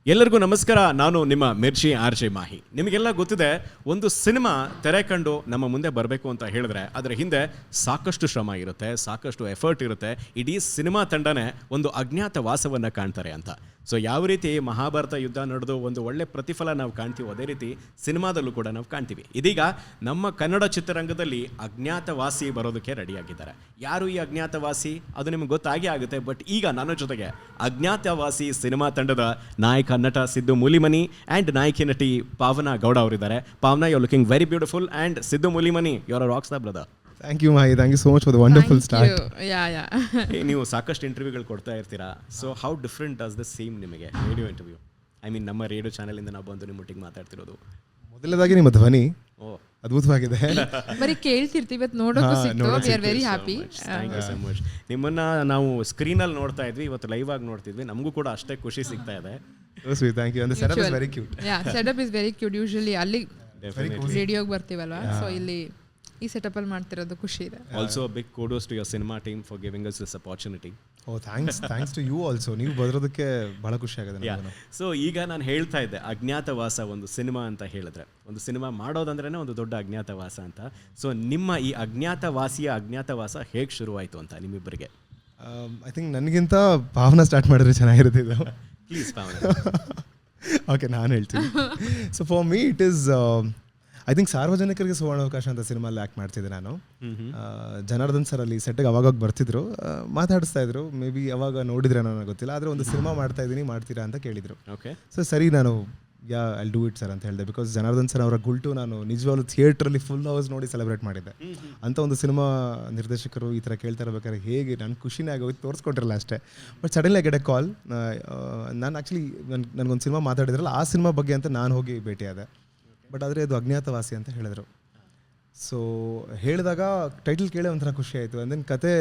ಎಲ್ಲರಿಗೂ ನಮಸ್ಕಾರ. ನಾನು ನಿಮ್ಮ ಮಿರ್ಚಿ ಆರ್.ಜೆ. ಮಾಹಿ. ನಿಮಗೆಲ್ಲ ಗೊತ್ತಿದೆ, ಒಂದು ಸಿನಿಮಾ ತೆರೆ ಕಂಡು ನಮ್ಮ ಮುಂದೆ ಬರಬೇಕು ಅಂತ ಹೇಳಿದ್ರೆ ಅದರ ಹಿಂದೆ ಸಾಕಷ್ಟು ಶ್ರಮ ಇರುತ್ತೆ, ಸಾಕಷ್ಟು ಎಫರ್ಟ್ ಇರುತ್ತೆ. ಇಡೀ ಸಿನಿಮಾ ತಂಡನೇ ಒಂದು ಅಜ್ಞಾತ ವಾಸವನ್ನು ಕಾಣ್ತಾರೆ ಅಂತ. ಸೊ ಯಾವ ರೀತಿ ಮಹಾಭಾರತ ಯುದ್ಧ ನಡೆದು ಒಂದು ಒಳ್ಳೆ ಪ್ರತಿಫಲ ನಾವು ಕಾಣ್ತೀವಿ, ಅದೇ ರೀತಿ ಸಿನಿಮಾದಲ್ಲೂ ಕೂಡ ನಾವು ಕಾಣ್ತೀವಿ. ಇದೀಗ ನಮ್ಮ ಕನ್ನಡ ಚಿತ್ರರಂಗದಲ್ಲಿ ಅಜ್ಞಾತವಾಸಿ ಬರೋದಕ್ಕೆ ರೆಡಿಯಾಗಿದ್ದಾರೆ. ಯಾರು ಈ ಅಜ್ಞಾತವಾಸಿ ಅದು ನಿಮ್ಗೆ ಗೊತ್ತಾಗೇ ಆಗುತ್ತೆ. ಬಟ್ ಈಗ ನನ್ನ ಜೊತೆಗೆ ಅಜ್ಞಾತವಾಸಿ ಸಿನಿಮಾ ತಂಡದ ನಾಯಕ ನಟ ಸಿದ್ದು ಮೂಲಿಮನಿ ಆ್ಯಂಡ್ ನಾಯಕಿ ನಟಿ ಪಾವನಾ ಗೌಡ ಅವರಿದ್ದಾರೆ. Pavana, you are looking very beautiful and Siddu Mulimani, you are a rock star brother. Thank you Mahi, thank you so much for the wonderful start. ನೀವು ಸಾಕಷ್ಟು ಇಂಟರ್ವ್ಯೂಗಳು ಕೊಡ್ತಾ ಇರ್ತೀರಾ. So how different does the same ನಿಮಗೆ ರೇಡಿಯೋ ಇಂಟರ್ವ್ಯೂ? ಐ ಮೀನ್ ನಮ್ಮ radio ಚಾನಲಿಂದ ನಾವು ಬಂದು ನಿಮ್ಮೊಟ್ಟಿಗೆ ಮಾತಾಡ್ತಿರೋದು. ಮೊದಲನೇದಾಗಿ ನಿಮ್ಮ ಧ್ವನಿ ಅದ್ಭುತವಾಗಿದೆ. ಬರೀ ಕೇಳ್ತಿರ್ತೀವಿ, ಇವತ್ತು ನೋಡೋಕ್ಕೂ ಸಿಕ್ತು. We are very happy. Thank you so much. ನಿಮ್ಮನ್ನ ನಾವು ಸ್ಕ್ರೀನಲ್ಲಿ ನೋಡ್ತಾ ಇದ್ವಿ, ಇವತ್ತು ಲೈವ್ ಆಗಿ ನೋಡ್ತಿದ್ವಿ. ನಮಗೂ ಕೂಡ ಅಷ್ಟೇ ಖುಷಿ ಸಿಗ್ತಾ ಇದೆ. Thank you. Setup is very cute. Setup is very cute. Usually ಅಲ್ಲಿ ರೇಡಿಯೋಗೆ ಬರ್ತೀವಲ್ವಾ, ಸೊ ಇಲ್ಲಿ ಈ ಸೆಟಪ್ ಅಲ್ಲಿ ಮಾಡ್ತಿರೋದು ಖುಷಿ ಇದೆ. Also big kudos to your cinema team for giving us this opportunity. Thanks to you also. ನೀವು ಬರೋದಕ್ಕೆ ಬಹಳ ಖುಷಿ ಆಗಿದೆ. ಸೊ ಈಗ ನಾನು ಹೇಳ್ತಾ ಇದ್ದೆ, ಅಜ್ಞಾತವಾಸ ಒಂದು ಸಿನಿಮಾ ಅಂತ ಹೇಳಿದ್ರೆ, ಒಂದು ಸಿನಿಮಾ ಮಾಡೋದಂದ್ರೇ ಒಂದು ದೊಡ್ಡ ಅಜ್ಞಾತವಾಸ ಅಂತ. ಸೊ ನಿಮ್ಮ ಈ ಅಜ್ಞಾತವಾಸ ಹೇಗೆ ಶುರುವಾಯಿತು ಅಂತ ನಿಮ್ಮಿಬ್ಬರಿಗೆ? ಐ ಥಿಂಕ್ ನನಗಿಂತ ಭಾವನಾ ಸ್ಟಾರ್ಟ್ ಮಾಡಿದ್ರೆ ಚೆನ್ನಾಗಿರುತ್ತೆ ಇದು. ಪ್ಲೀಸ್ ಪಾವನ. ಓಕೆ, ನಾನು ಹೇಳ್ತೀನಿ. So for me it is I think ಸಾರ್ವಜನಿಕರಿಗೆ ಸುವರ್ಣಾವಕಾಶ ಅಂತ ಸಿನಿಮಾಲ್ಲಿ ಆ್ಯಕ್ಟ್ ಮಾಡ್ತಿದ್ದೆ ನಾನು. ಜನಾರ್ದನ್ ಸರ್ ಅಲ್ಲಿ ಸೆಟ್ಟಿಗೆ ಅವಾಗ ಬರ್ತಿದ್ರು, ಮಾತಾಡಿಸ್ತಾ ಇದ್ರು. ಮೇ ಬಿ ಅವಾಗ ನೋಡಿದ್ರೆ ನನಗೆ ಗೊತ್ತಿಲ್ಲ, ಆದರೆ ಒಂದು ಸಿನಿಮಾ ಮಾಡ್ತೀರಾ ಅಂತ ಕೇಳಿದರು. ಓಕೆ, ಸೊ ಸರಿ, ನಾನು ಐ ಡೂ ಇಟ್ ಸರ್ ಅಂತ ಹೇಳಿದೆ. ಬಿಕಾಸ್ ಜನಾರ್ದನ್ ಸರ್ ಅವರ ಗುಲ್ಟು ನಾನು ನಿಜವಾಗ್ಲೂ ಥಿಯೇಟ್ರಲ್ಲಿ ಫುಲ್ ಹೌಸ್ ನೋಡಿ ಸೆಲೆಬ್ರೇಟ್ ಮಾಡಿದ್ದೆ. ಅಂತ ಒಂದು ಸಿನಿಮಾ ನಿರ್ದೇಶಕರು ಈ ಥರ ಕೇಳ್ತಾ ಇರ್ಬೇಕಾದ್ರೆ ಹೇಗೆ ನಾನು ಖುಷಿನೇ ಆಗೋಯ್ತು, ತೋರಿಸ್ಕೊಟ್ಟಿರಲ್ಲ ಅಷ್ಟೇ. But suddenly I get a call. ನಾನು ಆ್ಯಕ್ಚುಲಿ ನನಗೊಂದು ಸಿನಿಮಾ ಮಾತಾಡಿದ್ರಲ್ಲ, ಆ ಸಿನಿಮಾ ಬಗ್ಗೆ ಅಂತ ನಾನು ಹೋಗಿ ಭೇಟಿಯಾದೆ. ಬಟ್ ಆದರೆ ಅದು ಅಜ್ಞಾತವಾಸಿ ಅಂತ ಹೇಳಿದ್ರು. ಸೊ ಹೇಳಿದಾಗ ಟೈಟಲ್ ಕೇಳೇ ಒಂಥರ ಖುಷಿ ಆಯಿತು. ಅಂದೆನ್ ಕತೆ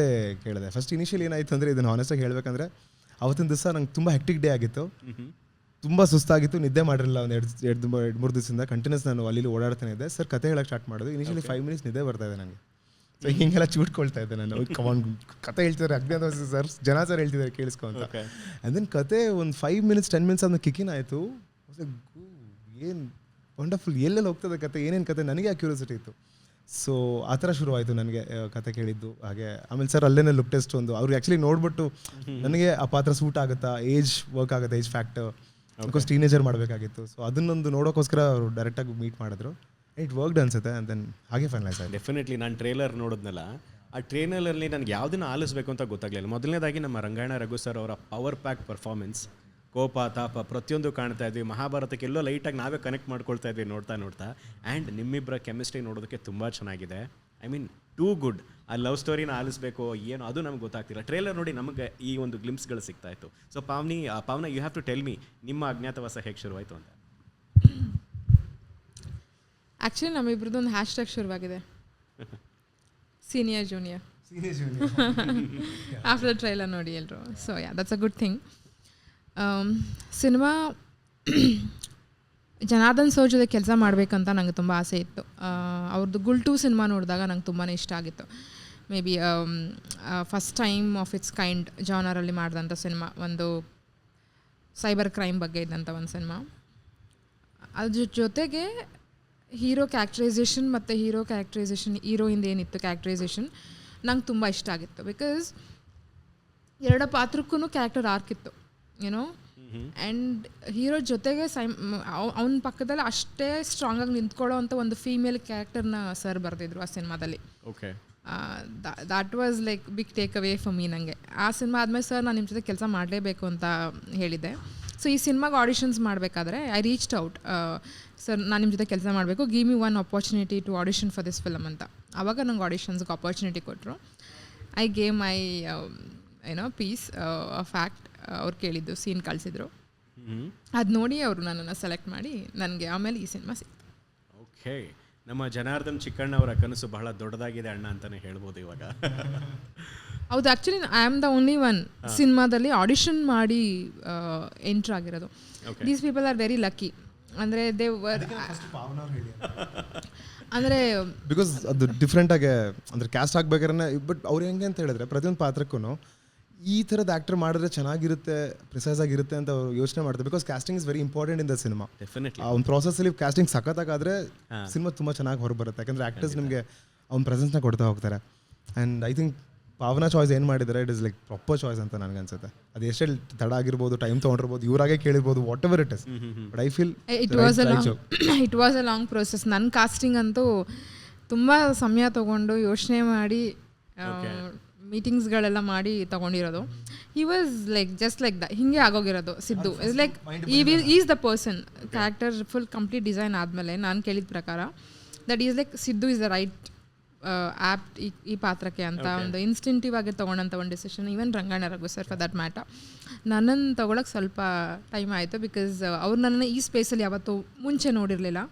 ಕೇಳಿದೆ. ಫಸ್ಟ್ ಇನಿಷಿಯಲ್ ಏನಾಯಿತು ಅಂದರೆ, ಇದನ್ನು ಹಾನೆಸ್ಟಾಗಿ ಹೇಳಬೇಕಂದ್ರೆ, ಅವತ್ತಿನ ದಿವಸ ನಂಗೆ ತುಂಬ ಹೆಕ್ಟಿಕ್ ಡೇ ಆಗಿತ್ತು, ತುಂಬ ಸುಸ್ತಾಗಿತ್ತು, ನಿದ್ದೆ ಮಾಡಿರಲಿಲ್ಲ. ಒಂದು ಎರಡು ಮೂರು ದಿವಸದಿಂದ ಕಂಟಿನ್ಯೂಸ್ ನಾನು ಅಲ್ಲಿ ಓಡಾಡ್ತಾನೆ ಇದ್ದೆ. ಸರ್ ಕತೆ ಹೇಳಕ್ಕೆ ಸ್ಟಾರ್ಟ್ ಮಾಡೋದು, ಇನಿಷಿಯಲಿ 5 minutes ನಿದ್ದೆ ಬರ್ತಾ ಇದೆ ನನಗೆ. ಸೊ ಹಿಂಗೆಲ್ಲ ಚೂಟ್ಕೊಳ್ತಾ ಇದ್ದೆ ನಾನು. ಕತೆ ಹೇಳ್ತಿದ್ದಾರೆ ಅಜ್ಞಾತವಾಸಿ ಸರ್, ಸರ್ ಹೇಳ್ತಿದ್ದಾರೆ ಕೇಳಿಸ್ಕೊ ಅಂತ. ಆ್ಯಂಡ್ ದೆನ್ ಕತೆ ಒಂದು 5 minutes 10 minutes ಅದನ್ನ ಕಿಕ್ಕಿನ್ ಆಯಿತು. ಏನು ವಂಡರ್ಫುಲ್, ಎಲ್ಲೆಲ್ಲಿ ಹೋಗ್ತದೆ ಕತೆ, ಏನೇನು ಕತೆ, ನನಗೆ ಆ ಕ್ಯೂರಿಯಾಸಿಟಿ ಇತ್ತು. ಸೊ ಆ ಥರ ಶುರುವಾಯಿತು ನನಗೆ ಕತೆ ಕೇಳಿದ್ದು. ಹಾಗೆ ಆಮೇಲೆ ಸರ್ ಅಲ್ಲೇ ಲುಕ್ ಟೆಸ್ಟ್ ಒಂದು ಅವ್ರು ಆ್ಯಕ್ಚುಲಿ ನೋಡ್ಬಿಟ್ಟು ನನಗೆ ಆ ಪಾತ್ರ ಸೂಟ್ ಆಗುತ್ತಾ, ಏಜ್ ವರ್ಕ್ ಆಗುತ್ತೆ, ಏಜ್ ಫ್ಯಾಕ್ಟರ್, ಬಿಕಾಸ್ ಟೀನೇಜರ್ ಮಾಡಬೇಕಾಗಿತ್ತು. ಸೊ ಅದನ್ನೊಂದು ನೋಡೋಕ್ಕೋಸ್ಕರ ಅವರು ಡೈರೆಕ್ಟಾಗಿ ಮೀಟ್ ಮಾಡಿದ್ರು. ಇಟ್ ವರ್ಕ್ಡ್ ಅನ್ಸುತ್ತೆ. ಆ್ಯಂಡ್ ದೆನ್ ಹಾಗೆ ಫೈನಲೈಸ್ ಆಯಿತು. ಡೆಫಿನೆಟ್ಲಿ. ನಾನು ಟ್ರೇಲರ್ ನೋಡಿದ್ನಲ್ಲ, ಆ ಟ್ರೇಲರಲ್ಲಿ ನನಗೆ ಯಾವುದನ್ನು ಆಲಿಸಬೇಕು ಅಂತ ಗೊತ್ತಾಗಲಿಲ್ಲ. ಮೊದಲನೇದಾಗಿ ನಮ್ಮ ರಂಗಾಯಣ ರಘು ಸರ್ ಅವರ ಪವರ್ ಪ್ಯಾಕ್ ಪರ್ಫಾರ್ಮೆನ್ಸ್, ಕೋಪ ತಾಪ ಪ್ರತಿಯೊಂದು ಕಾಣ್ತಾ ಇದ್ವಿ. ಮಹಾಭಾರತಕ್ಕೆ ಎಲ್ಲೋ ಲೈಟಾಗಿ ನಾವೇ ಕನೆಕ್ಟ್ ಮಾಡ್ಕೊಳ್ತಾ ಇದ್ವಿ ನೋಡ್ತಾ. ಆ್ಯಂಡ್ ನಿಮ್ಮಿಬ್ಬರ ಕೆಮಿಸ್ಟ್ರಿ ನೋಡೋದಕ್ಕೆ ತುಂಬ ಚೆನ್ನಾಗಿದೆ. I mean too good. ಆ ಲವ್ ಸ್ಟೋರಿನ ಆಲಿಸ್ಬೇಕು ಏನು ಅದು ನಮ್ಗೆ ಗೊತ್ತಾಗ್ತಿಲ್ಲ. ಟ್ರೇಲರ್ ನೋಡಿ ನಮಗೆ ಈ ಒಂದು ಗ್ಲಿಮ್ಸ್ಗಳು ಸಿಗ್ತಾ ಇತ್ತು. So Pavana, you have to tell me, ನಿಮ್ಮ ಅಜ್ಞಾತವಾಸ ಹೇಗೆ ಶುರುವಾಯಿತು ಅಂತ. ಆ್ಯಕ್ಚುಲಿ ನಮ್ಮಿಬ್ರದ್ದು ಒಂದು ಹ್ಯಾಶ್ಟ್ಯಾಗ್ ಶುರುವಾಗಿದೆ, ಸೀನಿಯರ್ ಜೂನಿಯರ್ ಆಫ್ಟರ್ ಟ್ರೈಲರ್ ನೋಡಿ ಎಲ್ಲರೂ. So that's a good thing. Cinema Janardhan sir ಜೊತೆ ಕೆಲಸ ಮಾಡಬೇಕಂತ ನಂಗೆ ತುಂಬ ಆಸೆ ಇತ್ತು. ಅವ್ರದ್ದು ಗುಲ್ಟು ಸಿನಿಮಾ ನೋಡಿದಾಗ ನಂಗೆ ತುಂಬಾ ಇಷ್ಟ ಆಗಿತ್ತು. May be first time of its kind ಜಾನರಲ್ಲಿ ಮಾಡಿದಂಥ ಸಿನಿಮಾ, ಒಂದು ಸೈಬರ್ ಕ್ರೈಮ್ ಬಗ್ಗೆ ಇದ್ದಂಥ ಒಂದು ಸಿನಿಮಾ. ಅದ್ರ ಜೊತೆಗೆ ಹೀರೋ ಕ್ಯಾರೆಕ್ಟರೈಸೇಷನ್ ಮತ್ತು ಹೀರೋಯಿಂದ ಏನಿತ್ತು ಕ್ಯಾರೆಕ್ಟರೈಸೇಷನ್ ನಂಗೆ ತುಂಬ ಇಷ್ಟ ಆಗಿತ್ತು. ಬಿಕಾಸ್ ಎರಡು ಪಾತ್ರಕ್ಕೂ ಕ್ಯಾರೆಕ್ಟರ್ ಆರ್ಕ್ ಇತ್ತು, ಏನೋ. ಆ್ಯಂಡ್ ಹೀರೋ ಜೊತೆಗೆ ಅವನ ಪಕ್ಕದಲ್ಲಿ ಅಷ್ಟೇ ಸ್ಟ್ರಾಂಗಾಗಿ ನಿಂತ್ಕೊಳ್ಳೋ ಅಂಥ ಒಂದು ಫೀಮೇಲ್ ಕ್ಯಾರೆಕ್ಟರ್ನ ಸರ್ ಬರೆದಿದ್ರು ಆ ಸಿನಿಮಾದಲ್ಲಿ. Okay, that was like big takeaway for me. ನನಗೆ ಆ ಸಿನಿಮಾ ಆದಮೇಲೆ ಸರ್ ನಾನು ನಿಮ್ಮ ಜೊತೆ ಕೆಲಸ ಮಾಡಲೇಬೇಕು ಅಂತ ಹೇಳಿದ್ದೆ. ಸೊ ಈ ಸಿನಿಮಾಗೆ ಆಡಿಷನ್ಸ್ ಮಾಡಬೇಕಾದ್ರೆ ಐ ರೀಚ್ಡ್ ಔಟ್, ಸರ್ ನಾನು ನಿಮ್ಮ ಜೊತೆ ಕೆಲಸ ಮಾಡಬೇಕು, give me one opportunity to audition for this film ಅಂತ. ಆವಾಗ ನಂಗೆ ಆಡಿಷನ್ಸ್ಗೆ ಆಪರ್ಚುನಿಟಿ ಕೊಟ್ಟರು. I gave my piece of act. ಅವ್ರು ಕೇಳಿದ್ದು ಸೀನ್ ಕಳಿಸಿದ್ರು, ಅದು ನೋಡಿ ಅವರು ನನ್ನನ್ನು ಸೆಲೆಕ್ಟ್ ಮಾಡಿ ನನಗೆ ಆಮೇಲೆ ಈ ಸಿನಿಮಾ ಸಿಕ್ತು. ಓಕೆ, ನಮ್ಮ ಜನಾರ್ದನ್ ಚಿಕ್ಕಣ್ಣ ಅವರ ಕನಸು ಬಹಳ ದೊಡ್ಡದಾಗಿದೆ ಅಣ್ಣ ಅಂತಲೇ ಹೇಳ್ಬೋದು ಇವಾಗ. ಹೌದು, actually I am the only one ಸಿನಿಮಾದಲ್ಲಿ ಆಡಿಷನ್ ಮಾಡಿ ಎಂಟ್ರ್ ಆಗಿರೋದು. These people are very lucky. ಅಂದರೆ ದೇ ವರ್ ಅಂದರೆ ಬಿಕಾಸ್ ಅದು ಡಿಫ್ರೆಂಟಾಗಿ ಅಂದರೆ ಕ್ಯಾಸ್ಟ್ ಆಗಬೇಕಾದ್ರೆ. ಬಟ್ ಅವ್ರು ಹೆಂಗೆ ಅಂತ ಹೇಳಿದ್ರೆ ಪ್ರತಿಯೊಂದು ಪಾತ್ರಕ್ಕೂ ಈ ಥರದ ಆ್ಯಕ್ಟರ್ ಮಾಡಿದ್ರೆ ಚೆನ್ನಾಗಿರುತ್ತೆ, ಪ್ರಿಸೈಸ್ ಆಗಿರುತ್ತೆ ಅಂತ ಅವ್ರು ಯೋಚನೆ ಮಾಡ್ತಾರೆ. Because casting is very important in the cinema. Definitely ಅವ್ನ ಪ್ರಾಸೆಸ್ಸಲ್ಲಿ ಕ್ಯಾಸ್ಟಿಂಗ್ ಸಖತ್ತಾಗಾದರೆ ಸಿನಿಮಾ ತುಂಬ ಚೆನ್ನಾಗಿ ಹೊರಬರುತ್ತೆ. ಯಾಕಂದರೆ ಆ್ಯಕ್ಟರ್ಸ್ ನಿಮಗೆ ಅವ್ನ ಪ್ರೆಸೆನ್ಸ್ನ ಕೊಡ್ತಾ ಹೋಗ್ತಾರೆ. ಆ್ಯಂಡ್ ಐ ಥಿಂಕ್ ಪಾವನಾ ಚಾಯ್ಸ್ ಏನು ಮಾಡಿದ್ದಾರೆ it is like proper choice ಅಂತ ನನಗನ್ಸುತ್ತೆ. ಅದು ಎಷ್ಟೇ ತಡ ಆಗಿರ್ಬೋದು, ಟೈಮ್ ತೊಗೊಂಡಿರ್ಬೋದು, ಇವರಾಗೆ ಕೇಳಿರ್ಬೋದು, whatever it is, but I feel it was a long process. ನನ್ನ ಕಾಸ್ಟಿಂಗ್ ಅಂತೂ ತುಂಬ ಸಮಯ ತೊಗೊಂಡು ಯೋಚನೆ ಮಾಡಿ ಮೀಟಿಂಗ್ಸ್ಗಳೆಲ್ಲ ಮಾಡಿ ತೊಗೊಂಡಿರೋದು. He was like just like ಹಿಂಗೆ ಆಗೋಗಿರೋದು. Siddu is like is the person. Character full complete design ಆದಮೇಲೆ ನಾನು ಕೇಳಿದ ಪ್ರಕಾರ that is like Siddu is the right apt ಈ ಪಾತ್ರಕ್ಕೆ ಅಂತ ಒಂದು ಇನ್ಸ್ಟಿಂಟಿವ್ ಆಗಿ ತೊಗೊಂಡಂಥ ಒಂದು decision. Even Ranganna Raghu sir for that matter ನನ್ನನ್ನು ತೊಗೊಳಕ್ಕೆ ಸ್ವಲ್ಪ ಟೈಮ್ ಆಯಿತು. ಬಿಕಾಸ್ ಅವ್ರು ನನ್ನನ್ನು ಈ ಸ್ಪೇಸಲ್ಲಿ ಯಾವತ್ತೂ ಮುಂಚೆ ನೋಡಿರಲಿಲ್ಲ.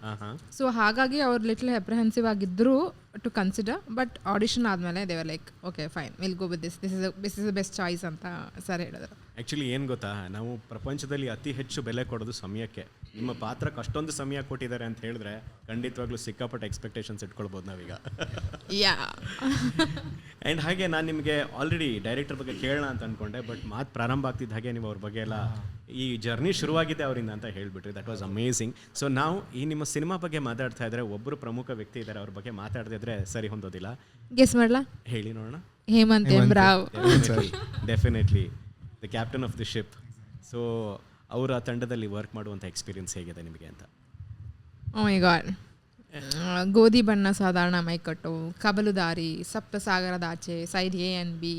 ಸೊ ಹಾಗಾಗಿ ಅವ್ರು ಲಿಟ್ಲ್ ಅಪ್ರಿಹೆನ್ಸಿವ್ ಆಗಿದ್ದರು ಟು ಕನ್ಸಿಡರ್. ಬಟ್ ಆಡಿಷನ್ ಆದಮೇಲೆ ದೇವರ್ like okay fine will go with this is the best choice ಅಂತ ಸರ್ ಹೇಳಿದ್ರು. ಆ್ಯಕ್ಚುಲಿ ಏನು ಗೊತ್ತಾ, ನಾವು ಪ್ರಪಂಚದಲ್ಲಿ ಅತಿ ಹೆಚ್ಚು ಬೆಲೆ ಕೊಡೋದು ಸಮಯಕ್ಕೆ. ನಿಮ್ಮ ಪಾತ್ರಕ್ಕೆ ಅಷ್ಟೊಂದು ಸಮಯ ಕೊಟ್ಟಿದ್ದಾರೆ ಅಂತ ಹೇಳಿದ್ರೆ ಖಂಡಿತವಾಗ್ಲೂ ಸಿಕ್ಕಾಪಟ್ಟೆ ಎಕ್ಸ್ಪೆಕ್ಟೇಷನ್ಸ್ ಇಟ್ಕೊಳ್ಬೋದು ನಾವೀಗ. ಯಾ ಆ್ಯಂಡ್ ಹಾಗೆ ನಾನು ನಿಮಗೆ ಆಲ್ರೆಡಿ ಡೈರೆಕ್ಟರ್ ಬಗ್ಗೆ ಕೇಳೋಣ ಅಂತ ಅಂದ್ಕೊಂಡೆ, ಬಟ್ ಮಾತು ಪ್ರಾರಂಭ ಆಗ್ತಿದ್ದ ಹಾಗೆ ನೀವು ಅವ್ರ ಬಗ್ಗೆ ಎಲ್ಲ ಈ ಜರ್ನಿ ಶುರುವಾಗಿದೆ ಅವರಿಂದ ಅಂತ ಹೇಳಿಬಿಟ್ರಿ. That was amazing. ಸೊ ನಾವು ಈ ನಿಮ್ಮ ಸಿನಿಮಾ ಬಗ್ಗೆ ಮಾತಾಡ್ತಾ ಇದ್ದರೆ ಒಬ್ಬರು ಪ್ರಮುಖ ವ್ಯಕ್ತಿ ಇದ್ದಾರೆ, ಅವ್ರ ಬಗ್ಗೆ ಮಾತಾಡದಿದ್ರೆ ಸರಿ ಹೊಂದೋದಿಲ್ಲ. ಗೆಸ್ ಮಾಡ್ಲಾ? ಹೇಳಿ ನೋಡೋಣ. Hemant M Rao. Definitely the captain of the ship. So ಅವರ ತಂಡದಲ್ಲಿ ವರ್ಕ್ ಮಾಡುವಂಥ ಎಕ್ಸ್ಪೀರಿಯನ್ಸ್ ಹೇಗಿದೆ ನಿಮಗೆ ಅಂತ? ಓ ಮೈ ಗಾಡ್, ಗೋಧಿ ಬಣ್ಣ ಸಾಧಾರಣ ಮೈಕಟ್ಟು, ಕಬಲುದಾರಿ, ಸಪ್ತಸಾಗರದ ಆಚೆ, side A and B,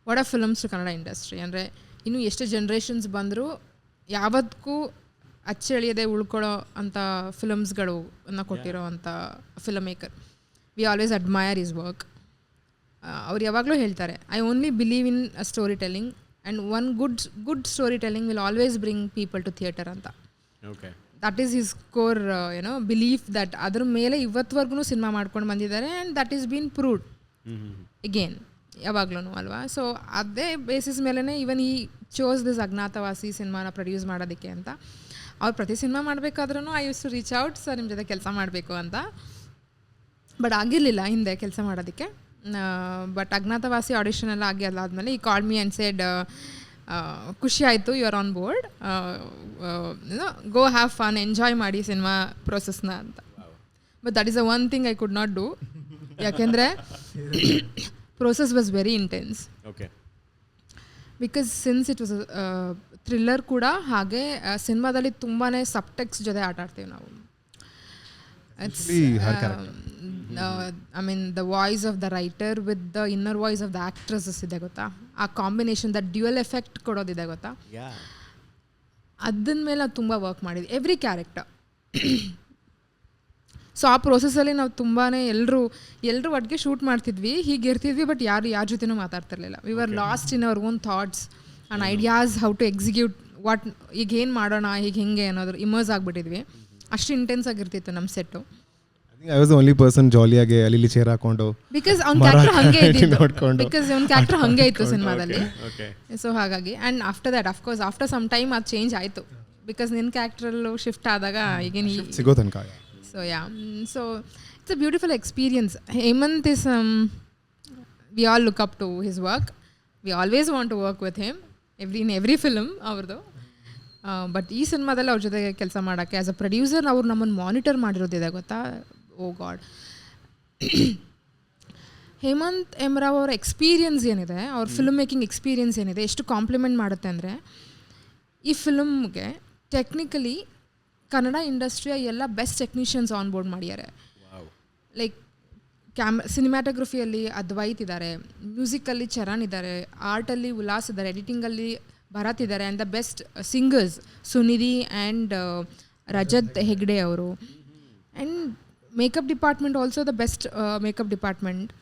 what are films to Kannada industry. ಅಂದರೆ ಇನ್ನೂ ಎಷ್ಟು ಜನ್ರೇಷನ್ಸ್ ಬಂದರೂ ಯಾವತ್ತೂ ಅಚ್ಚಳಿಯದೆ ಉಳ್ಕೊಳ್ಳೋ ಅಂಥ ಫಿಲಮ್ಸ್ಗಳು ಅನ್ನು ಕೊಟ್ಟಿರೋ ಅಂಥ film maker. We always admire his work. ಅವ್ರು ಯಾವಾಗಲೂ ಹೇಳ್ತಾರೆ, I only believe in a story telling and one good story telling will always bring people to theatre ಅಂತ. Okay, that is his core belief. That ಅದ್ರ ಮೇಲೆ ಇವತ್ತುವರೆಗೂ cinema ಮಾಡ್ಕೊಂಡು ಬಂದಿದ್ದಾರೆ and that is been proved again ಯಾವಾಗ್ಲೂ ಅಲ್ವಾ. So ಅದೇ basis ಮೇಲೇ ಇವನ್ ಈ ಚೋಸ್ ದಿಸ್ ಅಜ್ಞಾತವಾಸಿ ಸಿನಿಮಾನ ಪ್ರೊಡ್ಯೂಸ್ ಮಾಡೋದಕ್ಕೆ ಅಂತ. ಅವ್ರು ಪ್ರತಿ ಸಿನಿಮಾ ಮಾಡಬೇಕಾದ್ರೂ I use to reach out, sir ನಿಮ್ಮ ಜೊತೆ ಕೆಲಸ ಮಾಡಬೇಕು ಅಂತ. ಬಟ್ ಆಗಿರಲಿಲ್ಲ ಹಿಂದೆ ಕೆಲಸ ಮಾಡೋದಕ್ಕೆ. ಬಟ್ ಅಜ್ಞಾತವಾಸಿ ಆಡಿಷನ್ ಎಲ್ಲ ಆಗಿ ಅದಾದಮೇಲೆ ಈ ಕಾಲ್ ಮಿ ಆ್ಯಂಡ್ ಸೆಡ್ ಖುಷಿ ಆಯಿತು, you are on board, go have fun, enjoy ಮಾಡಿ ಸಿನಿಮಾ ಪ್ರೊಸೆಸ್ನ ಅಂತ. But that is a one thing I could not do. ಯಾಕೆಂದರೆ process was very intense. Okay. Because since it was a thriller ಕೂಡ ಹಾಗೆ ಸಿನಿಮಾದಲ್ಲಿ ತುಂಬಾ ಸಬ್ಟೆಕ್ಸ್ ಜೊತೆ ಆಟ ಆಡ್ತೀವಿ ನಾವು. I mean the voice of the writer with the inner voice of the actresses ಇದೆ ಗೊತ್ತಾ, ಆ ಕಾಂಬಿನೇಷನ್, ದ ಡ್ಯುಯಲ್ ಎಫೆಕ್ಟ್ ಕೊಡೋದಿದೆ ಗೊತ್ತಾ, ಅದನ್ನ ಮೇಲೆ ತುಂಬ ವರ್ಕ್ ಮಾಡಿದ್ವಿ ಎವ್ರಿ ಕ್ಯಾರೆಕ್ಟರ್. ಸೊ ಆ ಪ್ರೋಸೆಸ್ಸಲ್ಲಿ ನಾವು ತುಂಬಾ ಎಲ್ಲರೂ ಒಟ್ಟಿಗೆ ಶೂಟ್ ಮಾಡ್ತಿದ್ವಿ, ಹೀಗೆ ಇರ್ತಿದ್ವಿ. ಬಟ್ ಯಾರ ಜೊತೆನೂ ಮಾತಾಡ್ತಿರ್ಲಿಲ್ಲ. We were lost in our own thoughts and ideas, how to execute what, ಈಗ ಏನು ಮಾಡೋಣ, ಈಗ ಹಿಂಗೆ ಅನ್ನೋದ್ರ ಇಮರ್ಸ್ ಆಗಿಬಿಟ್ಟಿದ್ವಿ. ಅಷ್ಟು ಇಂಟೆನ್ಸ್ ಆಗಿರ್ತಿತ್ತು ನಮ್ಮ set. I was the only person ಜಾಲಿಯಾಗಿ ಅಲ್ಲಿ ಚೇರ್ ಹಾಕೊಂಡು, ಬಿಕಾಸ್ ಅವ್ನ ಕ್ಯಾರೆಕ್ಟರ್ ಹಂಗೆ ಇದ್ದಿದ್ದು, ಬಿಕಾಸ್ ಅವ್ನ ಕ್ಯಾರೆಕ್ಟರ್ ಹಂಗೆ ಇತ್ತು ಸಿನಿಮಾದಲ್ಲಿ. ಸೊ ಹಾಗಾಗಿ and after that of course after some time ಅದು ಚೇಂಜ್ ಆಯಿತು. ಬಿಕಾಸ್ ನಿನ್ನ ಕ್ಯಾರೆಕ್ಟ್ರಲ್ಲೂ ಶಿಫ್ಟ್ ಆದಾಗ ಈಗೇನು ಸಿಗೋ ತನಕ. So yeah, so it's a beautiful experience. Hemant is, we all look up to his work. We always want to work with him in every film ಅವ್ರದ್ದು. But ಈ ಸಿನಿಮಾದಲ್ಲಿ ಅವ್ರ ಜೊತೆಗೆ ಕೆಲಸ ಮಾಡೋಕ್ಕೆ ಆ್ಯಸ್ ಅ ಪ್ರೊಡ್ಯೂಸರ್ ಅವ್ರು ನಮ್ಮನ್ನು ಮಾನಿಟರ್ ಮಾಡಿರೋದಿದೆ ಗೊತ್ತಾ. ಓ ಗಾಡ್, ಹೇಮಂತ್ ಎಂ ರಾವ್ ಅವರ ಎಕ್ಸ್ಪೀರಿಯನ್ಸ್ ಏನಿದೆ, ಅವ್ರ ಫಿಲ್ಮ್ ಮೇಕಿಂಗ್ ಎಕ್ಸ್ಪೀರಿಯನ್ಸ್ ಏನಿದೆ, ಎಷ್ಟು ಕಾಂಪ್ಲಿಮೆಂಟ್ ಮಾಡುತ್ತೆ ಅಂದರೆ, ಈ ಫಿಲ್ಮ್ಗೆ ಟೆಕ್ನಿಕಲಿ ಕನ್ನಡ ಇಂಡಸ್ಟ್ರಿಯ ಎಲ್ಲ ಬೆಸ್ಟ್ ಟೆಕ್ನಿಷಿಯನ್ಸ್ ಆನ್ ಬೋರ್ಡ್ ಮಾಡಿದ್ದಾರೆ. ಲೈಕ್ ಸಿನಿಮ್ಯಾಟೋಗ್ರಫಿಯಲ್ಲಿ ಅದ್ವೈತ್ ಇದ್ದಾರೆ, ಮ್ಯೂಸಿಕಲ್ಲಿ ಚರಣ್ ಇದ್ದಾರೆ, ಆರ್ಟಲ್ಲಿ ಉಲ್ಲಾಸ್ ಇದ್ದಾರೆ, ಎಡಿಟಿಂಗಲ್ಲಿ ಭರತ್ ಇದ್ದಾರೆ, and the best singers Sunidhi and Rajath Hegde ಅವರು. And makeup department also the best makeup department.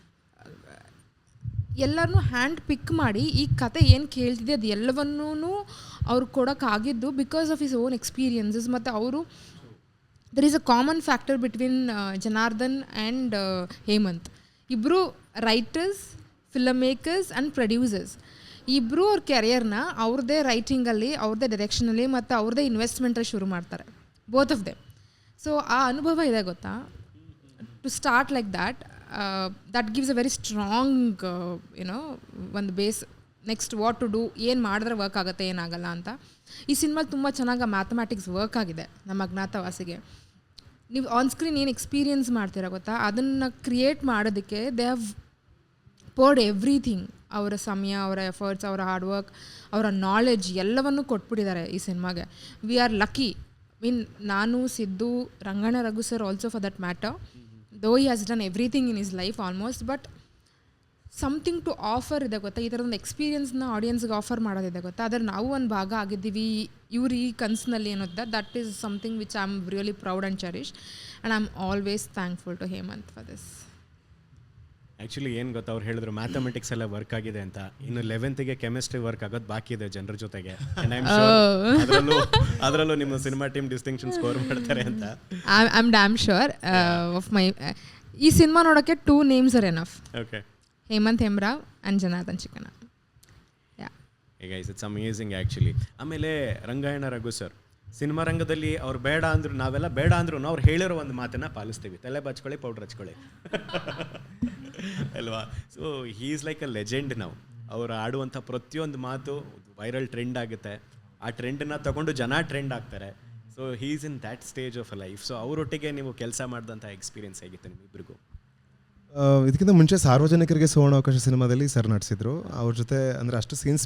ಎಲ್ಲರನ್ನೂ ಹ್ಯಾಂಡ್ ಪಿಕ್ ಮಾಡಿ ಈ ಕತೆ ಏನು ಕೇಳ್ತಿದೆ ಅದು ಎಲ್ಲವನ್ನೂ ಅವ್ರು ಕೊಡೋಕ್ಕಾಗಿದ್ದು because of his own experiences. ಮತ್ತು ಅವರು there is a common factor between Janardhan and Hemanth. ಇಬ್ಬರು writers, film makers and producers. ಇಬ್ಬರು ಅವ್ರ ಕೆರಿಯರ್ನ ಅವ್ರದ್ದೇ ರೈಟಿಂಗಲ್ಲಿ, ಅವ್ರದ್ದೇ ಡೈರೆಕ್ಷನಲ್ಲಿ ಮತ್ತು ಅವ್ರದ್ದೇ ಇನ್ವೆಸ್ಟ್ಮೆಂಟಲ್ಲಿ ಶುರು ಮಾಡ್ತಾರೆ, ಬೋತ್ ಆಫ್ ದೆಮ್. ಸೊ ಆ ಅನುಭವ ಇದೆ ಗೊತ್ತಾ, to start like that. That gives a very strong you know ಒಂದು base. Next what to do, ಏನು ಮಾಡಿದ್ರೆ ವರ್ಕ್ ಆಗುತ್ತೆ ಏನಾಗಲ್ಲ ಅಂತ. ಈ ಸಿನಿಮಾಲಿ ತುಂಬ ಚೆನ್ನಾಗಿ ಮ್ಯಾಥಮ್ಯಾಟಿಕ್ಸ್ ವರ್ಕ್ ಆಗಿದೆ ನಮ್ಮ ಅಜ್ಞಾತವಾಸಿಗೆ. ನೀವು ಆನ್ ಸ್ಕ್ರೀನ್ ಏನು ಎಕ್ಸ್ಪೀರಿಯನ್ಸ್ ಮಾಡ್ತೀರಾ ಗೊತ್ತಾ, ಅದನ್ನು ಕ್ರಿಯೇಟ್ ಮಾಡೋದಕ್ಕೆ ದೇ ಹ್ಯಾವ್ ಪೋರ್ಡ್ ಎವ್ರಿಥಿಂಗ್. ಅವರ ಸಮಯ, ಅವರ ಎಫರ್ಟ್ಸ್, ಅವರ ಹಾರ್ಡ್ ವರ್ಕ್, ಅವರ ನಾಲೆಡ್ಜ್ ಎಲ್ಲವನ್ನೂ ಕೊಟ್ಬಿಟ್ಟಿದ್ದಾರೆ ಈ ಸಿನಿಮಾಗೆ. We are lucky. ಮೀನ್ ನಾನು, Siddu, Ranganna Raghu sir also for that matter, though he has done everything in his life almost, but something to offer ಇದೆ ಗೊತ್ತಾ. ಈ ಥರದೊಂದು ಎಕ್ಸ್ಪೀರಿಯನ್ಸ್ನ ಆಡಿಯನ್ಸ್ಗೆ ಆಫರ್ ಮಾಡೋದಿದೆ ಗೊತ್ತಾ. ಅದ್ರ ನಾವು ಒಂದು ಭಾಗ ಆಗಿದ್ದೀವಿ ಇವ್ರು ಈ ಕನಸಿನಲ್ಲಿ ಅನ್ನೋದು. That is something which I am really proud and cherish and I am always thankful to Hemant for this. Actually ಏನು ಗೊತ್ತಾ, ಅವ್ರು ಹೇಳಿದ್ರು ಮ್ಯಾಥಮೆಟಿಕ್ಸ್ ಎಲ್ಲ ವರ್ಕ್ ಆಗಿದೆ ಅಂತ. ಇನ್ನು 11th ಕೆಮಿಸ್ಟ್ರಿ ವರ್ಕ್ ಆಗೋದು ಬಾಕಿ ಇದೆ ಜನರ ಜೊತೆಗೆ. ಅದರಲ್ಲೂ ನಿಮ್ಮ ಸಿನಿಮಾ ಟೀಮ್ ಡಿಸ್ಟಿಂಕ್ಷನ್ ಸ್ಕೋರ್ ಮಾಡ್ತಾರೆ ಅಂತ. I am damn sure of my. ಈ ಸಿನಿಮಾ ನೋಡೋಕ್ಕೆ 2 names are enough. Okay. Hemanth Hemarao and Janardhan Chikkanna. ಈಗ ಇಟ್ಸ್ ಅಮೇಝಿಂಗ್ ಆ್ಯಕ್ಚುಲಿ. ಆಮೇಲೆ ರಂಗಾಯಣ ರಘು ಸರ್ ಸಿನಿಮಾ ರಂಗದಲ್ಲಿ ಅವ್ರು ಬೇಡ ಅಂದ್ರು, ನಾವೆಲ್ಲ ಬೇಡ ಅಂದ್ರು ಅವ್ರು ಹೇಳಿರೋ ಒಂದು ಮಾತನ್ನು ಪಾಲಿಸ್ತೀವಿ. ತಲೆ ಬಚ್ಕೊಳ್ಳಿ, ಪೌಡ್ರ್ ಹಚ್ಕೊಳ್ಳಿ ಅಲ್ವಾ. So he is like a legend. ನಾವು ಅವ್ರು ಆಡುವಂಥ ಪ್ರತಿಯೊಂದು ಮಾತು ವೈರಲ್ ಟ್ರೆಂಡ್ ಆಗುತ್ತೆ. ಆ ಟ್ರೆಂಡನ್ನ ತಗೊಂಡು ಜನ ಟ್ರೆಂಡ್ ಆಗ್ತಾರೆ. So he is in that stage of life. So ಅವರೊಟ್ಟಿಗೆ ನೀವು ಕೆಲಸ ಮಾಡಿದಂಥ ಎಕ್ಸ್ಪೀರಿಯನ್ಸ್ ಹೇಗಿತ್ತು ನಿಮ್ಮಿಬ್ಬರಿಗೂ? ಇದಕ್ಕಿಂತ ಮುಂಚೆ ಸಾರ್ವಜನಿಕರಿಗೆ ಸುವರ್ಣಾವಕಾಶ ಸಿನಿಮಾದಲ್ಲಿ ಸರ್ ನಟಿಸಿದ್ರು. ಅವ್ರ ಜೊತೆ ಅಂದರೆ ಅಷ್ಟು ಸೀನ್ಸ್